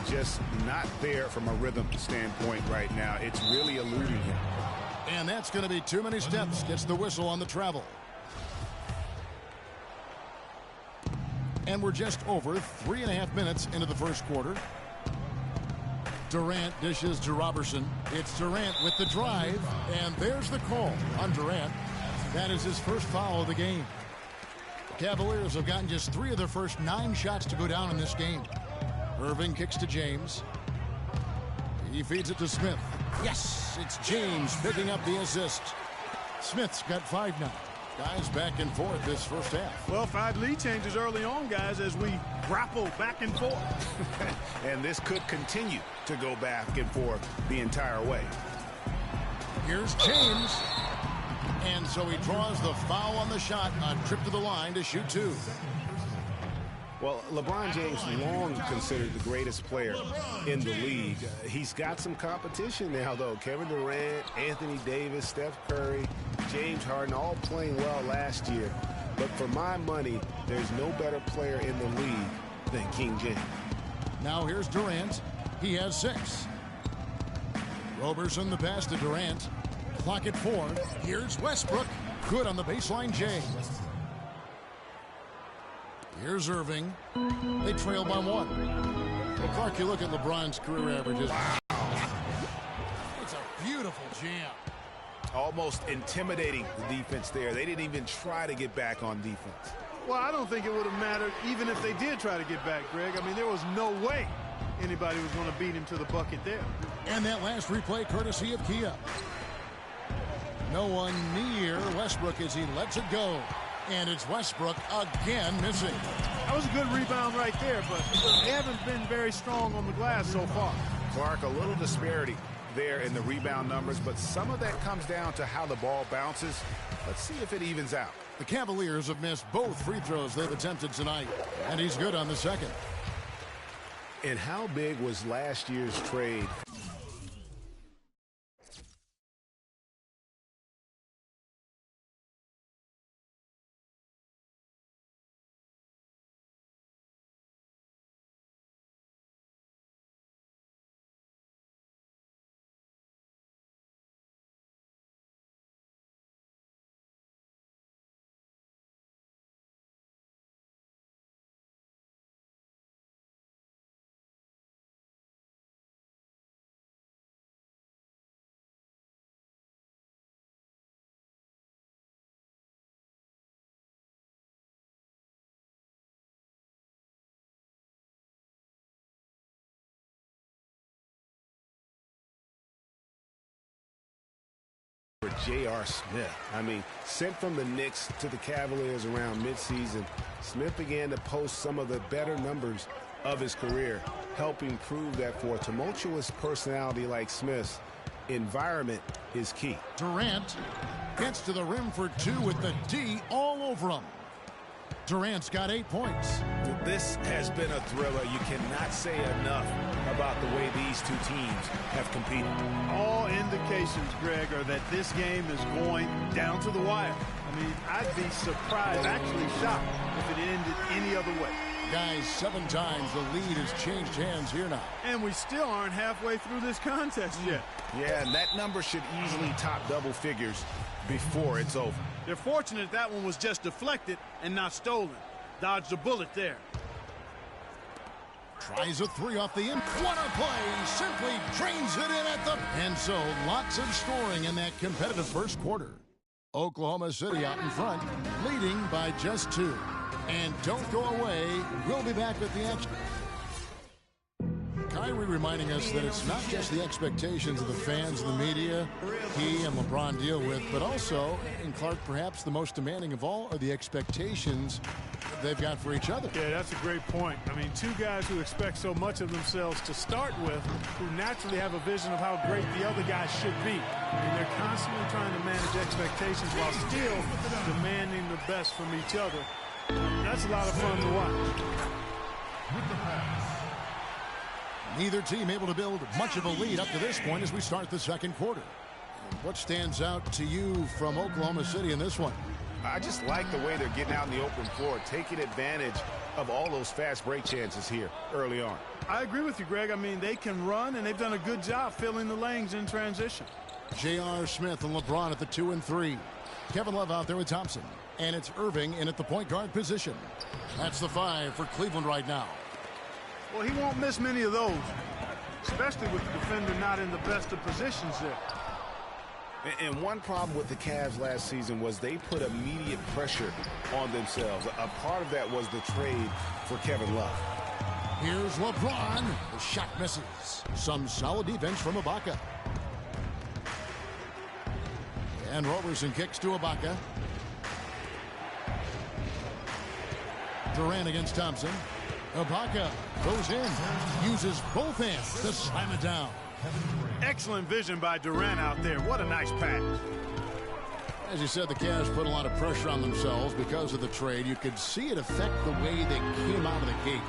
S6: Just not there from a rhythm standpoint right now. It's really eluding him.
S5: And that's going to be too many steps. Gets the whistle on the travel. And we're just over 3.5 minutes into the first quarter. Durant dishes to Robertson. It's Durant with the drive. And there's the call on Durant. That is his first foul of the game. Cavaliers have gotten just 3 of their first 9 shots to go down in this game. Irving kicks to James. He feeds it to Smith. Yes, it's James picking up the assist. Smith's got 5 now. Guys back and forth this first half.
S7: Well, 5 lead changes early on, guys, as we grapple back and forth.
S6: And this could continue to go back and forth the entire way.
S5: Here's James. And so he draws the foul on the shot. A trip to the line to shoot 2.
S6: Well, LeBron James long considered the greatest player in the league. He's got some competition now, though. Kevin Durant, Anthony Davis, Steph Curry, James Harden, all playing well last year. But for my money, there's no better player in the league than King James.
S5: Now here's Durant. He has 6. Roberson the pass to Durant. Clock at 4. Here's Westbrook. Good on the baseline, James. Here's Irving. They trail by 1. Well, Clark, you look at LeBron's career averages. Wow. It's a beautiful jam.
S6: Almost intimidating the defense there. They didn't even try to get back on defense.
S7: Well, I don't think it would have mattered even if they did try to get back, Greg. I mean, there was no way anybody was going to beat him to the bucket there.
S5: And that last replay courtesy of Kia. No one near Westbrook as he lets it go. And it's Westbrook again missing.
S7: That was a good rebound right there, but they haven't been very strong on the glass so far.
S6: Clark, a little disparity there in the rebound numbers, but some of that comes down to how the ball bounces. Let's see if it evens out.
S5: The Cavaliers have missed both free throws they've attempted tonight, and he's good on the second.
S6: And how big was last year's trade? For J.R. Smith. I mean, sent from the Knicks to the Cavaliers around midseason, Smith began to post some of the better numbers of his career, helping prove that for a tumultuous personality like Smith's, environment is key.
S5: Durant gets to the rim for 2 with the D all over him. Durant's got 8 points.
S6: This has been a thriller. You cannot say enough about the way these two teams have competed.
S7: All indications, Greg, are that this game is going down to the wire. I mean, I'd be surprised, actually shocked, if it ended any other way.
S5: Guys, 7 times the lead has changed hands here now.
S7: And we still aren't halfway through this contest yet.
S6: Yeah, and that number should easily top double figures before it's over.
S7: They're fortunate that one was just deflected and not stolen. Dodged a bullet there.
S5: Tries a 3 off the end. What a play! Simply drains it in at the... And so, lots of scoring in that competitive first quarter. Oklahoma City out in front, leading by just 2. And don't go away. We'll be back with the action. Kyrie reminding us that it's not just the expectations of the fans and the media he and LeBron deal with, but also, and Clark, perhaps the most demanding of all, are the expectations they've got for each other.
S7: Yeah, that's a great point. I mean, 2 guys who expect so much of themselves to start with, who naturally have a vision of how great the other guy should be. I mean, they're constantly trying to manage expectations while still demanding the best from each other. That's a lot of fun to watch.
S9: With the pass.
S5: Neither team able to build much of a lead up to this point as we start the second quarter. What stands out to you from Oklahoma City in this one?
S6: I just like the way they're getting out in the open floor, taking advantage of all those fast break chances here early on.
S7: I agree with you, Greg. I mean, they can run, and they've done a good job filling the lanes in transition.
S5: J.R. Smith and LeBron at the 2 and 3. Kevin Love out there with Thompson. And it's Irving in at the point guard position. That's the 5 for Cleveland right now.
S7: Well, he won't miss many of those, especially with the defender not in the best of positions there.
S6: And one problem with the Cavs last season was they put immediate pressure on themselves. A part of that was the trade for Kevin Love.
S5: Here's LeBron. The shot misses. Some solid defense from Ibaka. And Roberson kicks to Ibaka. Durant against Thompson. Ibaka goes in. Uses both hands to slam it down.
S7: Excellent vision by Durant out there. What a nice pass.
S5: As you said, the Cavs put a lot of pressure on themselves because of the trade. You could see it affect the way they came out of the gate.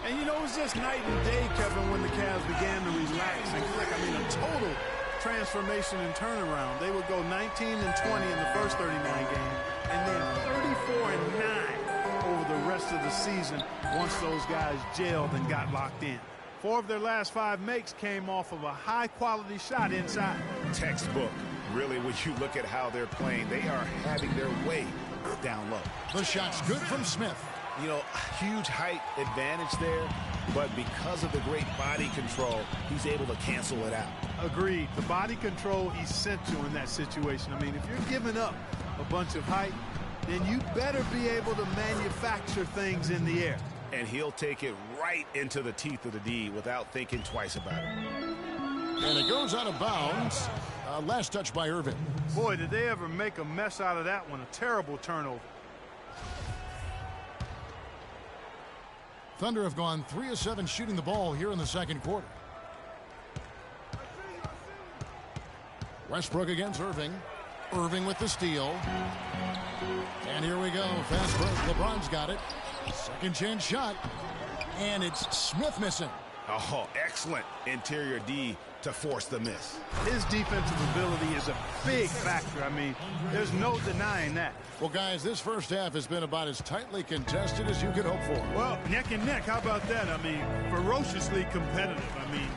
S7: And you know, it was just night and day, Kevin, when the Cavs began to relax and click. I mean, a total transformation and turnaround. They would go 19 and 20 in the first 39 games, and then 34 and 9 over the rest of the season once those guys gelled and got locked in. 4 of their last 5 makes came off of a high-quality shot inside.
S6: Textbook. Really, when you look at how they're playing, they are having their way down low.
S5: The shot's good from Smith.
S6: You know, huge height advantage there, but because of the great body control, he's able to cancel it out.
S7: Agreed. The body control essential in that situation. I mean, if you're giving up a bunch of height, then you better be able to manufacture things in the air.
S6: And he'll take it right into the teeth of the D without thinking twice about it.
S5: And it goes out of bounds. Last touch by Irving.
S7: Boy, did they ever make a mess out of that one. A terrible turnover.
S5: Thunder have gone 3 of 7 shooting the ball here in the second quarter. Westbrook against Irving. Irving with the steal. And here we go. Fast break. LeBron's got it. Second chance shot. And it's Smith missing.
S6: Oh, excellent interior D to force the miss.
S7: His defensive ability is a big factor. I mean, there's no denying that.
S5: Well, guys, this first half has been about as tightly contested as you could hope for.
S7: Well, neck and neck. How about that? I mean, ferociously competitive. I mean,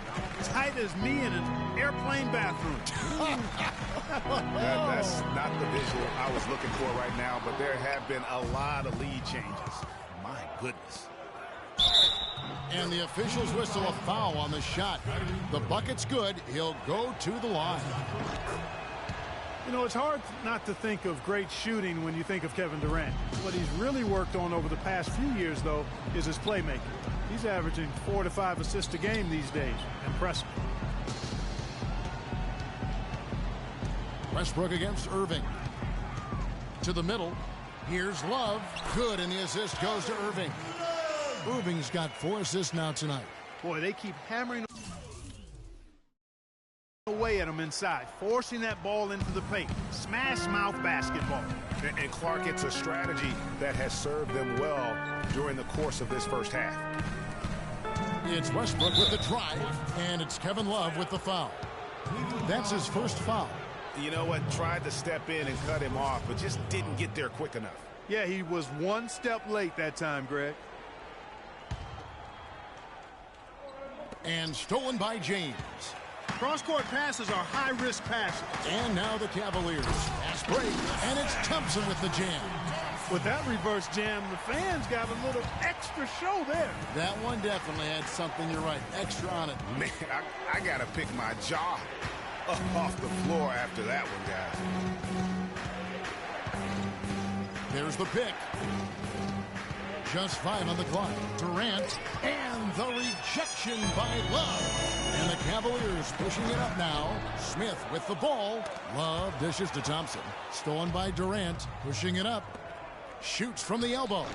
S7: tight as me in an airplane bathroom.
S6: That's not the visual I was looking for right now, but there have been a lot of lead changes. My goodness.
S5: And the officials whistle a foul on the shot. The bucket's good. He'll go to the line.
S7: You know, it's hard not to think of great shooting when you think of Kevin Durant. What he's really worked on over the past few years, though, is his playmaking. He's averaging 4 to 5 assists a game these days. Impressive.
S5: Westbrook against Irving. To the middle. Here's Love. Good, and the assist goes to Irving. Irving's got 4 assists now tonight.
S7: Boy, they keep hammering away at him inside, forcing that ball into the paint. Smash mouth basketball.
S6: And Clark, it's a strategy that has served them well during the course of this first half.
S5: It's Westbrook with the drive, and it's Kevin Love with the foul. That's his first foul.
S6: You know what? Tried to step in and cut him off, but just didn't get there quick enough.
S7: Yeah, he was 1 step late that time, Greg.
S5: And stolen by James.
S7: Cross-court passes are high-risk passes.
S5: And now the Cavaliers. Pass break, and it's Thompson with the jam.
S7: With that reverse jam, the fans got a little extra show there.
S5: That one definitely had something, you're right, extra on it.
S6: Man, I got to pick my jaw up off the floor after that one, guys.
S5: There's the pick. Just 5 on the clock. Durant, and the rejection by Love. And the Cavaliers pushing it up now. Smith with the ball. Love dishes to Thompson. Stolen by Durant. Pushing it up. Shoots from the elbow.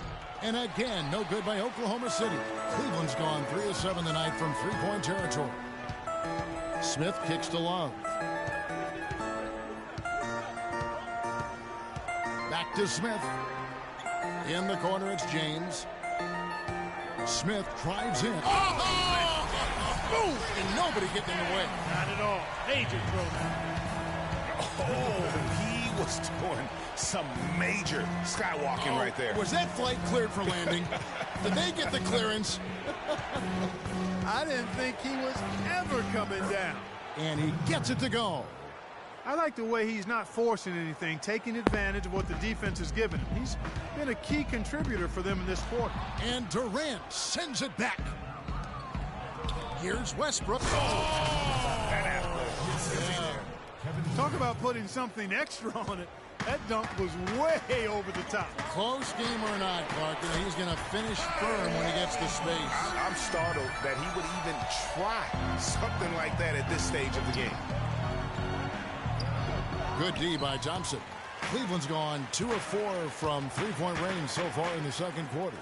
S5: And again, no good by Oklahoma City. Cleveland's gone 3 of 7 tonight from 3-point territory. Smith kicks to Love. Back to Smith. In the corner, it's James. Smith drives in. Oh! Boom! And nobody getting in the way.
S7: Not at all. Major throw.
S6: Oh, he was doing some major skywalking right there.
S5: Was that flight cleared for landing? Did they get the clearance?
S7: I didn't think he was ever coming down.
S5: And he gets it to go.
S7: I like the way he's not forcing anything, taking advantage of what the defense has given him. He's been a key contributor for them in this quarter.
S5: And Durant sends it back. Here's Westbrook. Oh!
S6: That athlete.
S7: Talk about putting something extra on it. That dunk was way over the top.
S5: Close game or not, Clark, he's going to finish firm when he gets the space.
S6: I'm startled that he would even try something like that at this stage of the game.
S5: Good D by Thompson. Cleveland's gone 2 of 4 from three-point range so far in the second quarter.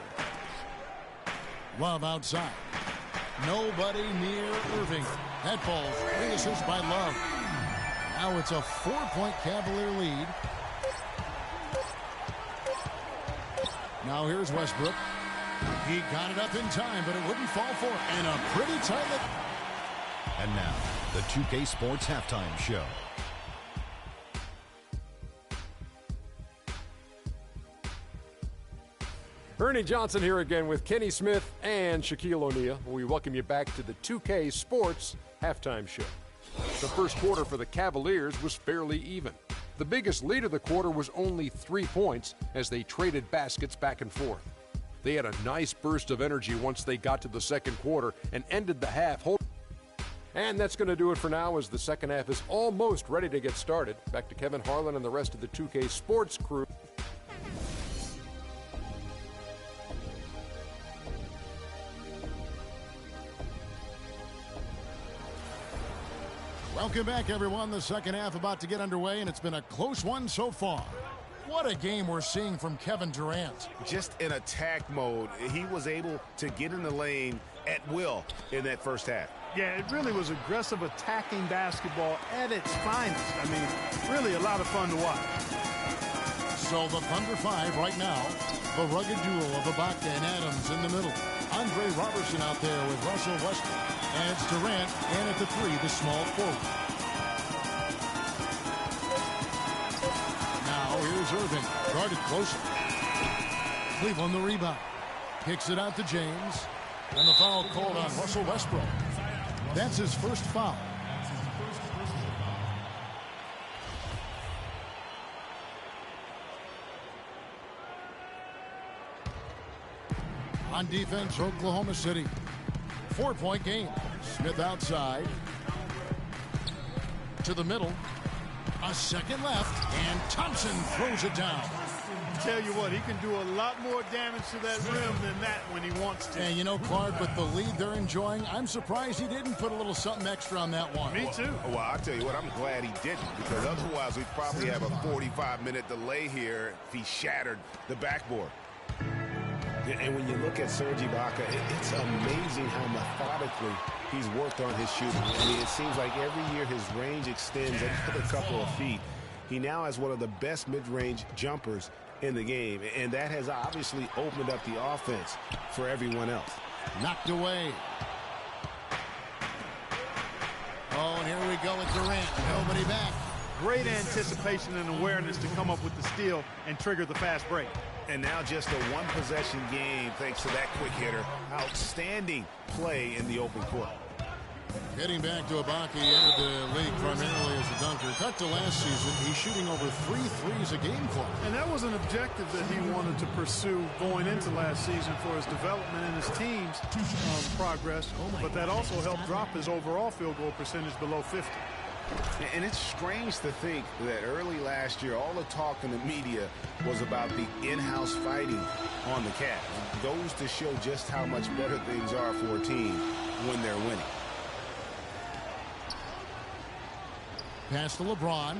S5: Love outside. Nobody near Irving. That ball's great assist by Love. Now it's a 4-point Cavalier lead. Now here's Westbrook. He got it up in time, but it wouldn't fall for him. And a pretty tight.
S1: And now, the 2K Sports Halftime Show.
S2: Ernie Johnson here again with Kenny Smith and Shaquille O'Neal. We welcome you back to the 2K Sports Halftime Show. The first quarter for the Cavaliers was fairly even. The biggest lead of the quarter was only 3 points as they traded baskets back and forth. They had a nice burst of energy once they got to the second quarter and ended the half. And that's going to do it for now as the second half is almost ready to get started. Back to Kevin Harlan and the rest of the 2K Sports crew.
S5: Welcome back, everyone. The second half about to get underway, and it's been a close one so far. What a game we're seeing from Kevin Durant.
S6: Just in attack mode. He was able to get in the lane at will in that first half.
S7: Yeah, it really was aggressive attacking basketball at its finest. I mean, really a lot of fun to watch.
S5: So the Thunder 5 right now. The rugged duel of Ibaka and Adams in the middle. Andre Robertson out there with Russell Westbrook. And it's Durant, and at the 3, the small forward. Now here's Irving, guarded closer. Cleveland the rebound. Kicks it out to James. And the foul called on Russell Westbrook. That's his first foul. On defense, Oklahoma City. 4-point game. Smith outside. To the middle. A second left. And Thompson throws it down.
S7: Tell you what, he can do a lot more damage to that rim than that when he wants to.
S5: And you know, Clark, with the lead they're enjoying, I'm surprised he didn't put a little something extra on that one.
S7: Me too.
S6: Well, I'll tell you what, I'm glad he didn't, because otherwise we'd probably have a 45-minute delay here if he shattered the backboard. And when you look at Serge Ibaka, it's amazing how methodically he's worked on his shooting. I mean, it seems like every year his range extends another couple of feet. He now has one of the best mid-range jumpers in the game, and that has obviously opened up the offense for everyone else.
S5: Knocked away. Oh, and here we go with Durant. Nobody back.
S7: Great anticipation and awareness to come up with the steal and trigger the fast break.
S6: And now just a one-possession game thanks to that quick hitter. Outstanding play in the open court.
S5: Getting back to Ibaka, he entered the league primarily as a dunker. Cut to last season, he's shooting over 3 threes a game for him.
S7: And that was an objective that he wanted to pursue going into last season for his development and his team's progress. But that also helped drop his overall field goal percentage below 50.
S6: And it's strange to think that early last year, all the talk in the media was about the in-house fighting on the Cavs. It goes to show just how much better things are for a team when they're winning.
S5: Pass to LeBron.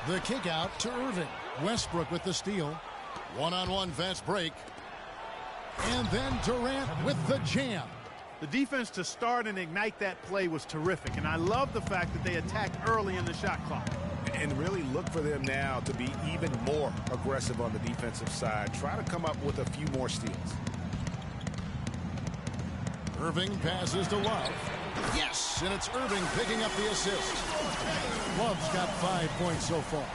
S5: The kick out to Irving. Westbrook with the steal. One-on-one fast break. And then Durant with the jam.
S7: The defense to start and ignite that play was terrific, and I love the fact that they attacked early in the shot clock.
S6: And really look for them now to be even more aggressive on the defensive side. Try to come up with a few more steals.
S5: Irving passes to Love. Yes, and it's Irving picking up the assist. Love's got 5 points so far.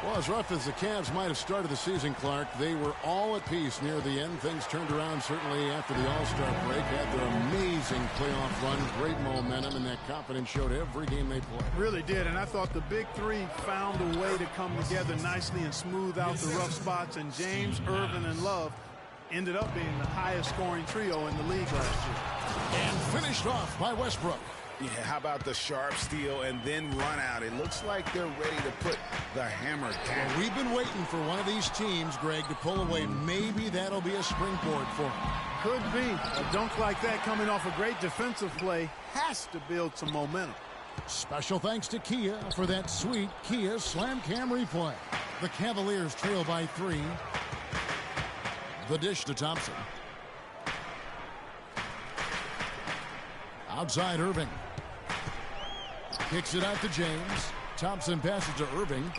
S5: Well, as rough as the Cavs might have started the season, Clark, they were all at peace near the end. Things turned around certainly after the All-Star break. Had their amazing playoff run, great momentum, and that confidence showed every game they played.
S7: Really did, and I thought the big three found a way to come together nicely and smooth out the rough spots, and James, Irvin, and Love ended up being the highest scoring trio in the league last year.
S5: And finished off by Westbrook.
S6: Yeah, how about the sharp steal and then run out? It looks like they're ready to put the hammer down.
S5: Well, we've been waiting for one of these teams, Greg, to pull away. Maybe that'll be a springboard for them.
S7: Could be. A dunk like that coming off a great defensive play has to build some momentum.
S5: Special thanks to Kia for that sweet Kia Slam Cam replay. The Cavaliers trail by 3. The dish to Thompson. Outside Irving. Kicks it out to James. Thompson passes to Irving.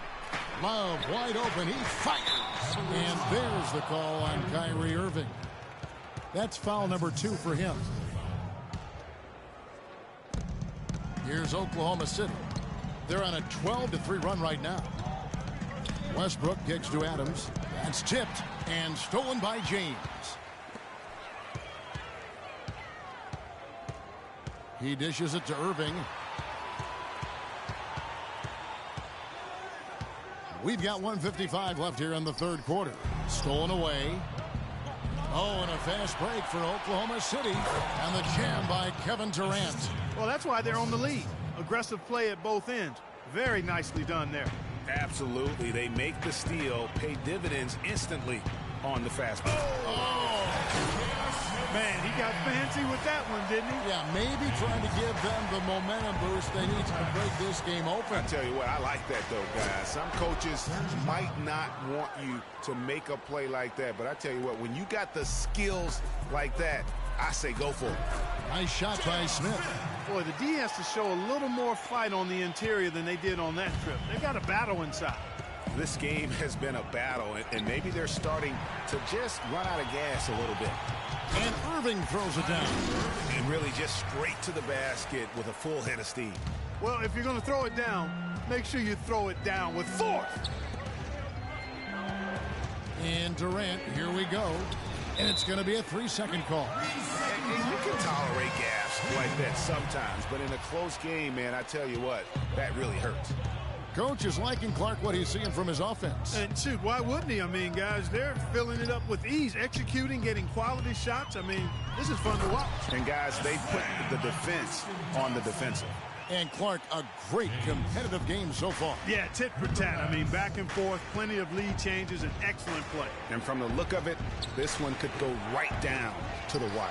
S5: Love wide open. He fires. And there's the call on Kyrie Irving. That's foul number 2 for him. Here's Oklahoma City. They're on a 12-3 run right now. Westbrook kicks to Adams. That's tipped and stolen by James. He dishes it to Irving. We've got 1:55 left here in the third quarter. Stolen away. Oh, and a fast break for Oklahoma City. And the jam by Kevin Durant.
S7: Well, that's why they're on the lead. Aggressive play at both ends. Very nicely done there.
S6: Absolutely. They make the steal, pay dividends instantly on the fast break.
S7: Man, he got fancy with that one, didn't he?
S5: Yeah, maybe trying to give them the momentum boost they need to break this game open.
S6: I tell you what, I like that, though, guys. Some coaches might not want you to make a play like that, but I tell you what, when you got the skills like that, I say go for it.
S5: Nice shot by Smith.
S7: Boy, the D has to show a little more fight on the interior than they did on that trip. They got a battle inside.
S6: This game has been a battle, and maybe they're starting to just run out of gas a little bit.
S5: And Irving throws it down.
S6: And really just straight to the basket with a full head of steam.
S7: Well, if you're going to throw it down, make sure you throw it down with force.
S5: And Durant, here we go. And it's going to be a 3-second call.
S6: And you can tolerate gaps like that sometimes, but in a close game, man, I tell you what, that really hurts.
S5: Coach is liking Clark what he's seeing from his offense.
S7: And shoot, why wouldn't he? I mean, guys, they're filling it up with ease, executing, getting quality shots. I mean, this is fun to watch.
S6: And guys, they put the defense on the defensive.
S5: And Clark, a great competitive game so far.
S7: Yeah, tit for tat. I mean, back and forth, plenty of lead changes, and excellent play.
S6: And from the look of it, this one could go right down to the wire.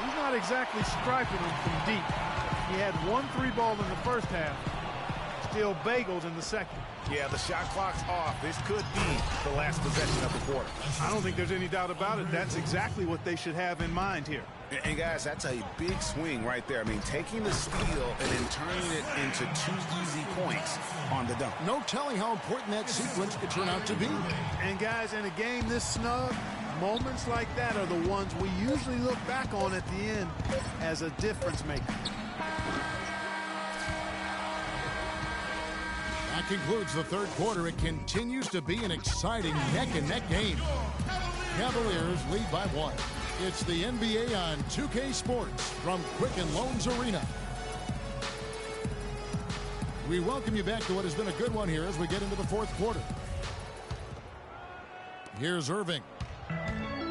S7: He's not exactly striking them from deep. He had 1 3 ball in the first half. Still bagels in the second.
S6: Yeah, the shot clock's off. This could be the last possession of the quarter.
S7: I don't think there's any doubt about it. That's exactly what they should have in mind here.
S6: And guys, that's a big swing right there. I mean, taking the steal and then turning it into 2 easy points on the dunk.
S5: No telling how important that sequence could turn out to be.
S7: And guys, in a game this snug, moments like that are the ones we usually look back on at the end as a difference maker.
S5: That concludes the third quarter. It continues to be an exciting neck-and-neck game. Cavaliers lead by 1. It's the NBA on 2K Sports from Quicken Loans Arena. We welcome you back to what has been a good one here as we get into the fourth quarter. Here's Irving.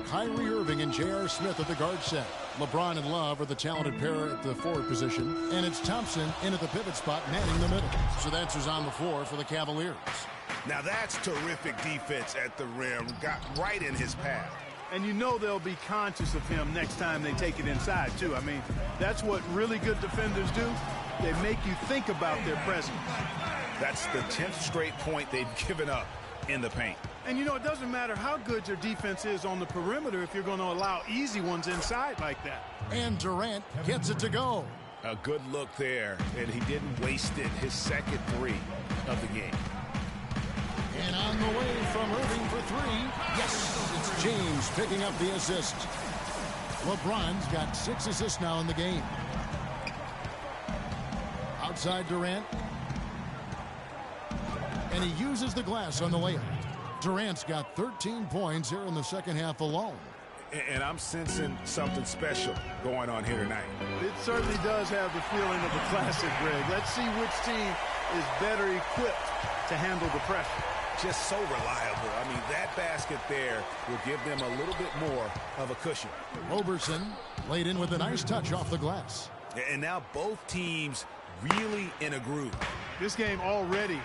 S5: Kyrie Irving and J.R. Smith at the guard set. LeBron and Love are the talented pair at the forward position. And it's Thompson in at the pivot spot, manning the middle. So that's who's on the floor for the Cavaliers.
S6: Now that's terrific defense at the rim. Got right in his path.
S7: And you know they'll be conscious of him next time they take it inside, too. I mean, that's what really good defenders do. They make you think about their presence.
S6: That's the 10th straight point they've given up in the paint.
S7: And, you know, it doesn't matter how good your defense is on the perimeter if you're going to allow easy ones inside like that.
S5: And Durant gets it to go.
S6: A good look there, and he didn't waste it. His second 3 of the game.
S5: And on the way from Irving for 3. Yes, it's James picking up the assist. LeBron's got 6 assists now in the game. Outside Durant. And he uses the glass on the layup. Durant's got 13 points here in the second half alone.
S6: And I'm sensing something special going on here tonight.
S7: It certainly does have the feeling of a classic, Greg. Let's see which team is better equipped to handle the pressure.
S6: Just so reliable. I mean, that basket there will give them a little bit more of a cushion.
S5: Roberson laid in with a nice touch off the glass.
S6: And now both teams really in a groove.
S7: This game already,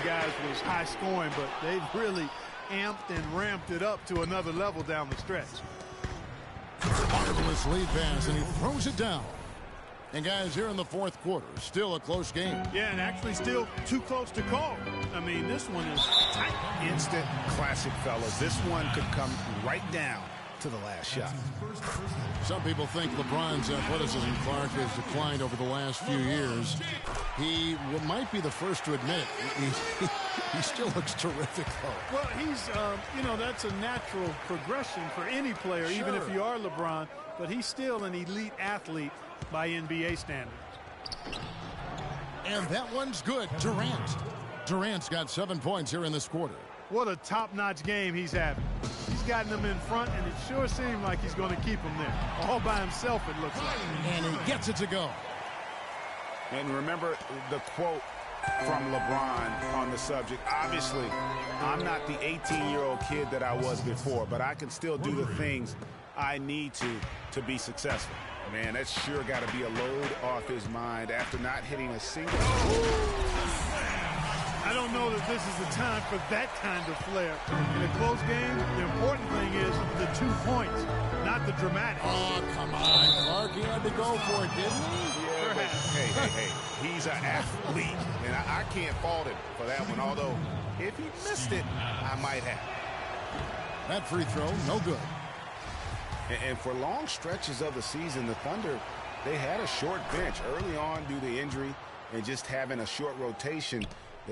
S7: guys, was high scoring, but they've really amped and ramped it up to another level down the stretch.
S5: Marvelous lead pass, and he throws it down. And guys, here in the fourth quarter, still a close game.
S7: Yeah, and actually still too close to call. I mean, this one is tight.
S6: Instant classic, fellas. This one could come right down to the last shot.
S5: Some people think LeBron's athleticism, Clark, has declined over the last few years. He might be the first to admit it. He still looks terrific, though.
S7: Well, he's, that's a natural progression for any player,
S5: Sure.
S7: even if you are LeBron. But he's still an elite athlete by NBA standards.
S5: And that one's good. Durant's got 7 points here in this quarter.
S7: What a top-notch game he's having. He's gotten them in front, and it sure seems like he's going to keep them there. All by himself, it looks like.
S5: And he gets it to go.
S6: And remember the quote from LeBron on the subject. Obviously, I'm not the 18-year-old kid that I was before, but I can still do the things I need to be successful. Man, that's sure got to be a load off his mind after not hitting a single.
S7: I don't know that this is the time for that kind of flair. In a close game, the important thing is the 2 points, not the dramatic.
S5: Oh, come on, Clark. He had to go for it, didn't he?
S6: Yeah, but hey. He's an athlete, and I can't fault him for that one, although if he missed it, I might have.
S5: That free throw, no good.
S6: And for long stretches of the season, the Thunder, they had a short bench early on due to injury and just having a short rotation.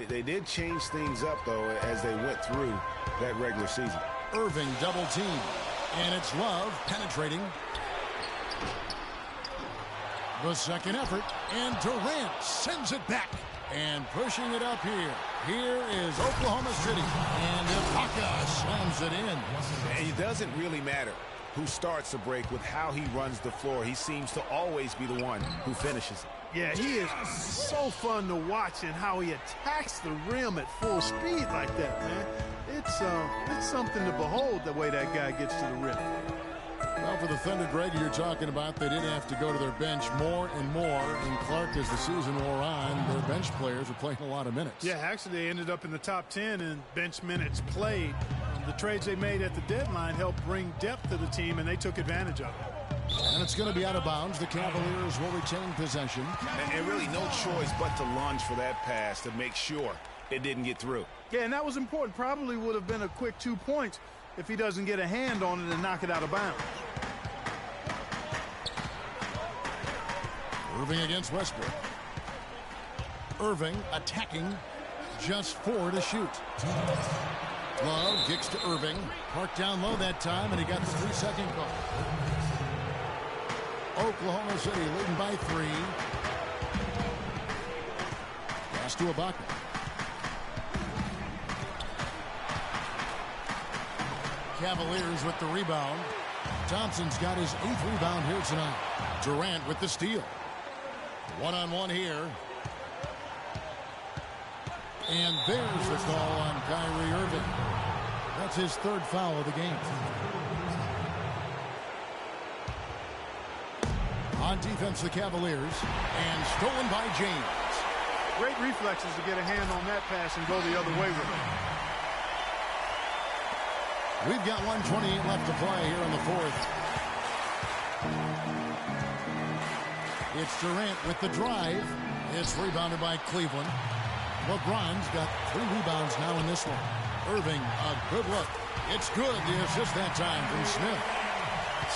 S6: They did change things up, though, as they went through that regular season.
S5: Irving double team. And it's Love penetrating. The second effort. And Durant sends it back. And pushing it up here. Here is Oklahoma City. And Ibaka slams it in.
S6: And it doesn't really matter who starts the break with how he runs the floor. He seems to always be the one who finishes it.
S7: Yeah, he is so fun to watch, and how he attacks the rim at full speed like that, man. It's something to behold, the way that guy gets to the rim.
S5: Well, for the Thunder, Greg, you're talking about, they did have to go to their bench more and more. And Clark, as the season wore on, their bench players were playing a lot of minutes.
S7: Yeah, actually, they ended up in the top 10 in bench minutes played. The trades they made at the deadline helped bring depth to the team, and they took advantage of it.
S5: And it's going to be out of bounds. The Cavaliers will retain possession.
S6: And really no choice but to lunge for that pass to make sure it didn't get through.
S7: Yeah, and that was important. Probably would have been a quick 2 points if he doesn't get a hand on it and knock it out of bounds.
S5: Irving against Westbrook. Irving attacking, just 4 to shoot. Love kicks to Irving. Parked down low that time, and he got the 3-second call. Oklahoma City leading by 3. Pass to Ibaka. Cavaliers with the rebound. Thompson's got his 8th rebound here tonight. Durant with the steal. One-on-one here. And there's the call on Kyrie Irving. That's his 3rd foul of the game. On defense, the Cavaliers. And stolen by James.
S7: Great reflexes to get a hand on that pass and go the other way with it.
S5: We've got 1:28 left to play here in the 4th. It's Durant with the drive. It's rebounded by Cleveland. LeBron's got 3 rebounds now in this one. Irving, a good look. It's good. The assist that time from Smith.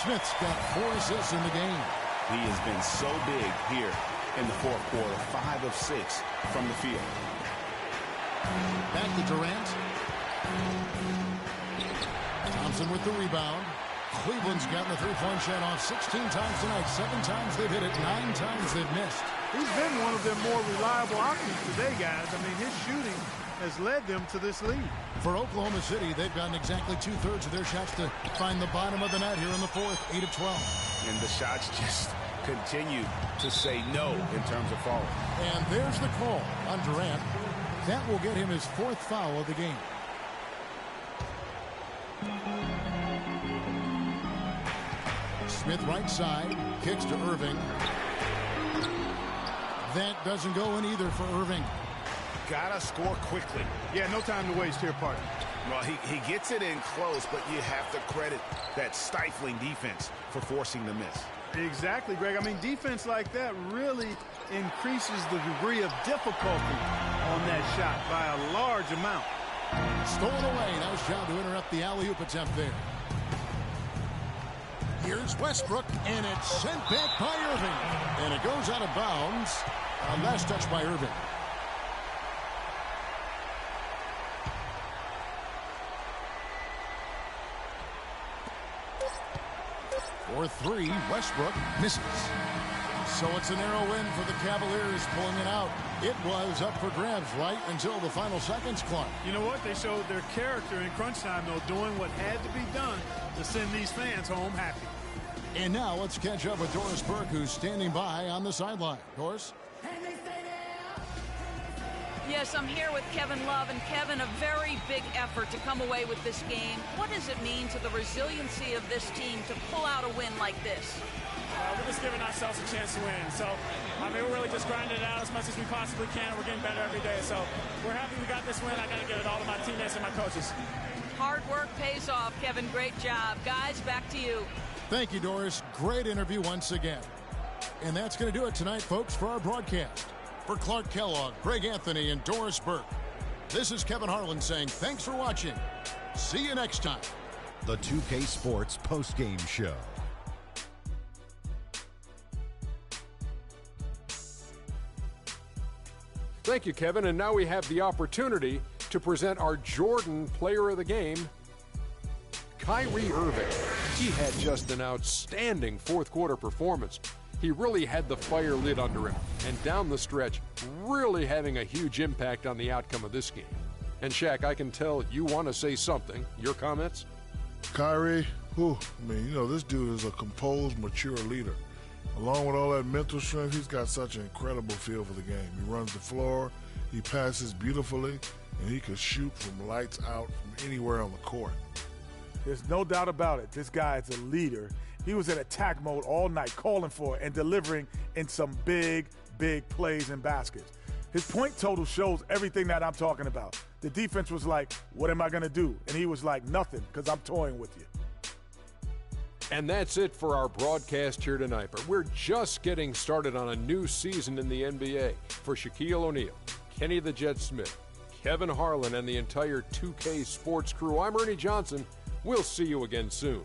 S5: Smith's got 4 assists in the game.
S6: He has been so big here in the 4th quarter. 5 of 6 from the field.
S5: Back to Durant. Thompson with the rebound. Cleveland's gotten the 3-point shot off 16 times tonight. 7 times they've hit it. 9 times they've missed.
S7: He's been one of their more reliable options today, guys. I mean, his shooting has led them to this lead.
S5: For Oklahoma City, they've gotten exactly 2/3 of their shots to find the bottom of the net here in the 4th. 8 of 12.
S6: And the shots just continue to say no in terms of falling.
S5: And there's the call on Durant. That will get him his 4th foul of the game. Smith right side, kicks to Irving. That doesn't go in either for Irving.
S6: Gotta score quickly.
S7: Yeah, no time to waste here, partner.
S6: Well, he gets it in close, but you have to credit that stifling defense for forcing the miss.
S7: Exactly, Greg. I mean, defense like that really increases the degree of difficulty on that shot by a large amount.
S5: Stolen away. Nice job to interrupt the alley-oop attempt there. Here's Westbrook, and it's sent back by Irving. And it goes out of bounds. Last touch by Irving. For three, Westbrook misses. So it's a narrow win for the Cavaliers, pulling it out. It was up for grabs right until the final seconds, Clark.
S7: You know what? They showed their character in crunch time, though, doing what had to be done to send these fans home happy.
S5: And now let's catch up with Doris Burke, who's standing by on the sideline. Doris?
S10: Yes, I'm here with Kevin Love, and Kevin, a very big effort to come away with this game. What does it mean to the resiliency of this team to pull out a win like this?
S13: We're just giving ourselves a chance to win. So, I mean, we're really just grinding it out as much as we possibly can. We're getting better every day. So, we're happy we got this win. I got to give it all to my teammates and my coaches.
S10: Hard work pays off, Kevin. Great job. Guys, back to you.
S5: Thank you, Doris. Great interview once again. And that's going to do it tonight, folks, for our broadcast. For Clark Kellogg, Greg Anthony, and Doris Burke, this is Kevin Harlan saying thanks for watching. See you next time.
S1: The 2K Sports postgame show.
S2: Thank you, Kevin. And now we have the opportunity to present our Jordan Player of the Game, Kyrie Irving. He had just an outstanding fourth quarter performance. He really had the fire lit under him, and down the stretch, really having a huge impact on the outcome of this game. And Shaq, I can tell you want to say something. Your comments?
S3: Kyrie, this dude is a composed, mature leader. Along with all that mental strength, he's got such an incredible feel for the game. He runs the floor, he passes beautifully, and he can shoot from lights out from anywhere on the court.
S4: There's no doubt about it. This guy is a leader. He was in attack mode all night, calling for it and delivering in some big, big plays and baskets. His point total shows everything that I'm talking about. The defense was like, what am I going to do? And he was like, nothing, because I'm toying with you.
S2: And that's it for our broadcast here tonight. But we're just getting started on a new season in the NBA. For Shaquille O'Neal, Kenny the Jet Smith, Kevin Harlan, and the entire 2K Sports crew, I'm Ernie Johnson. We'll see you again soon.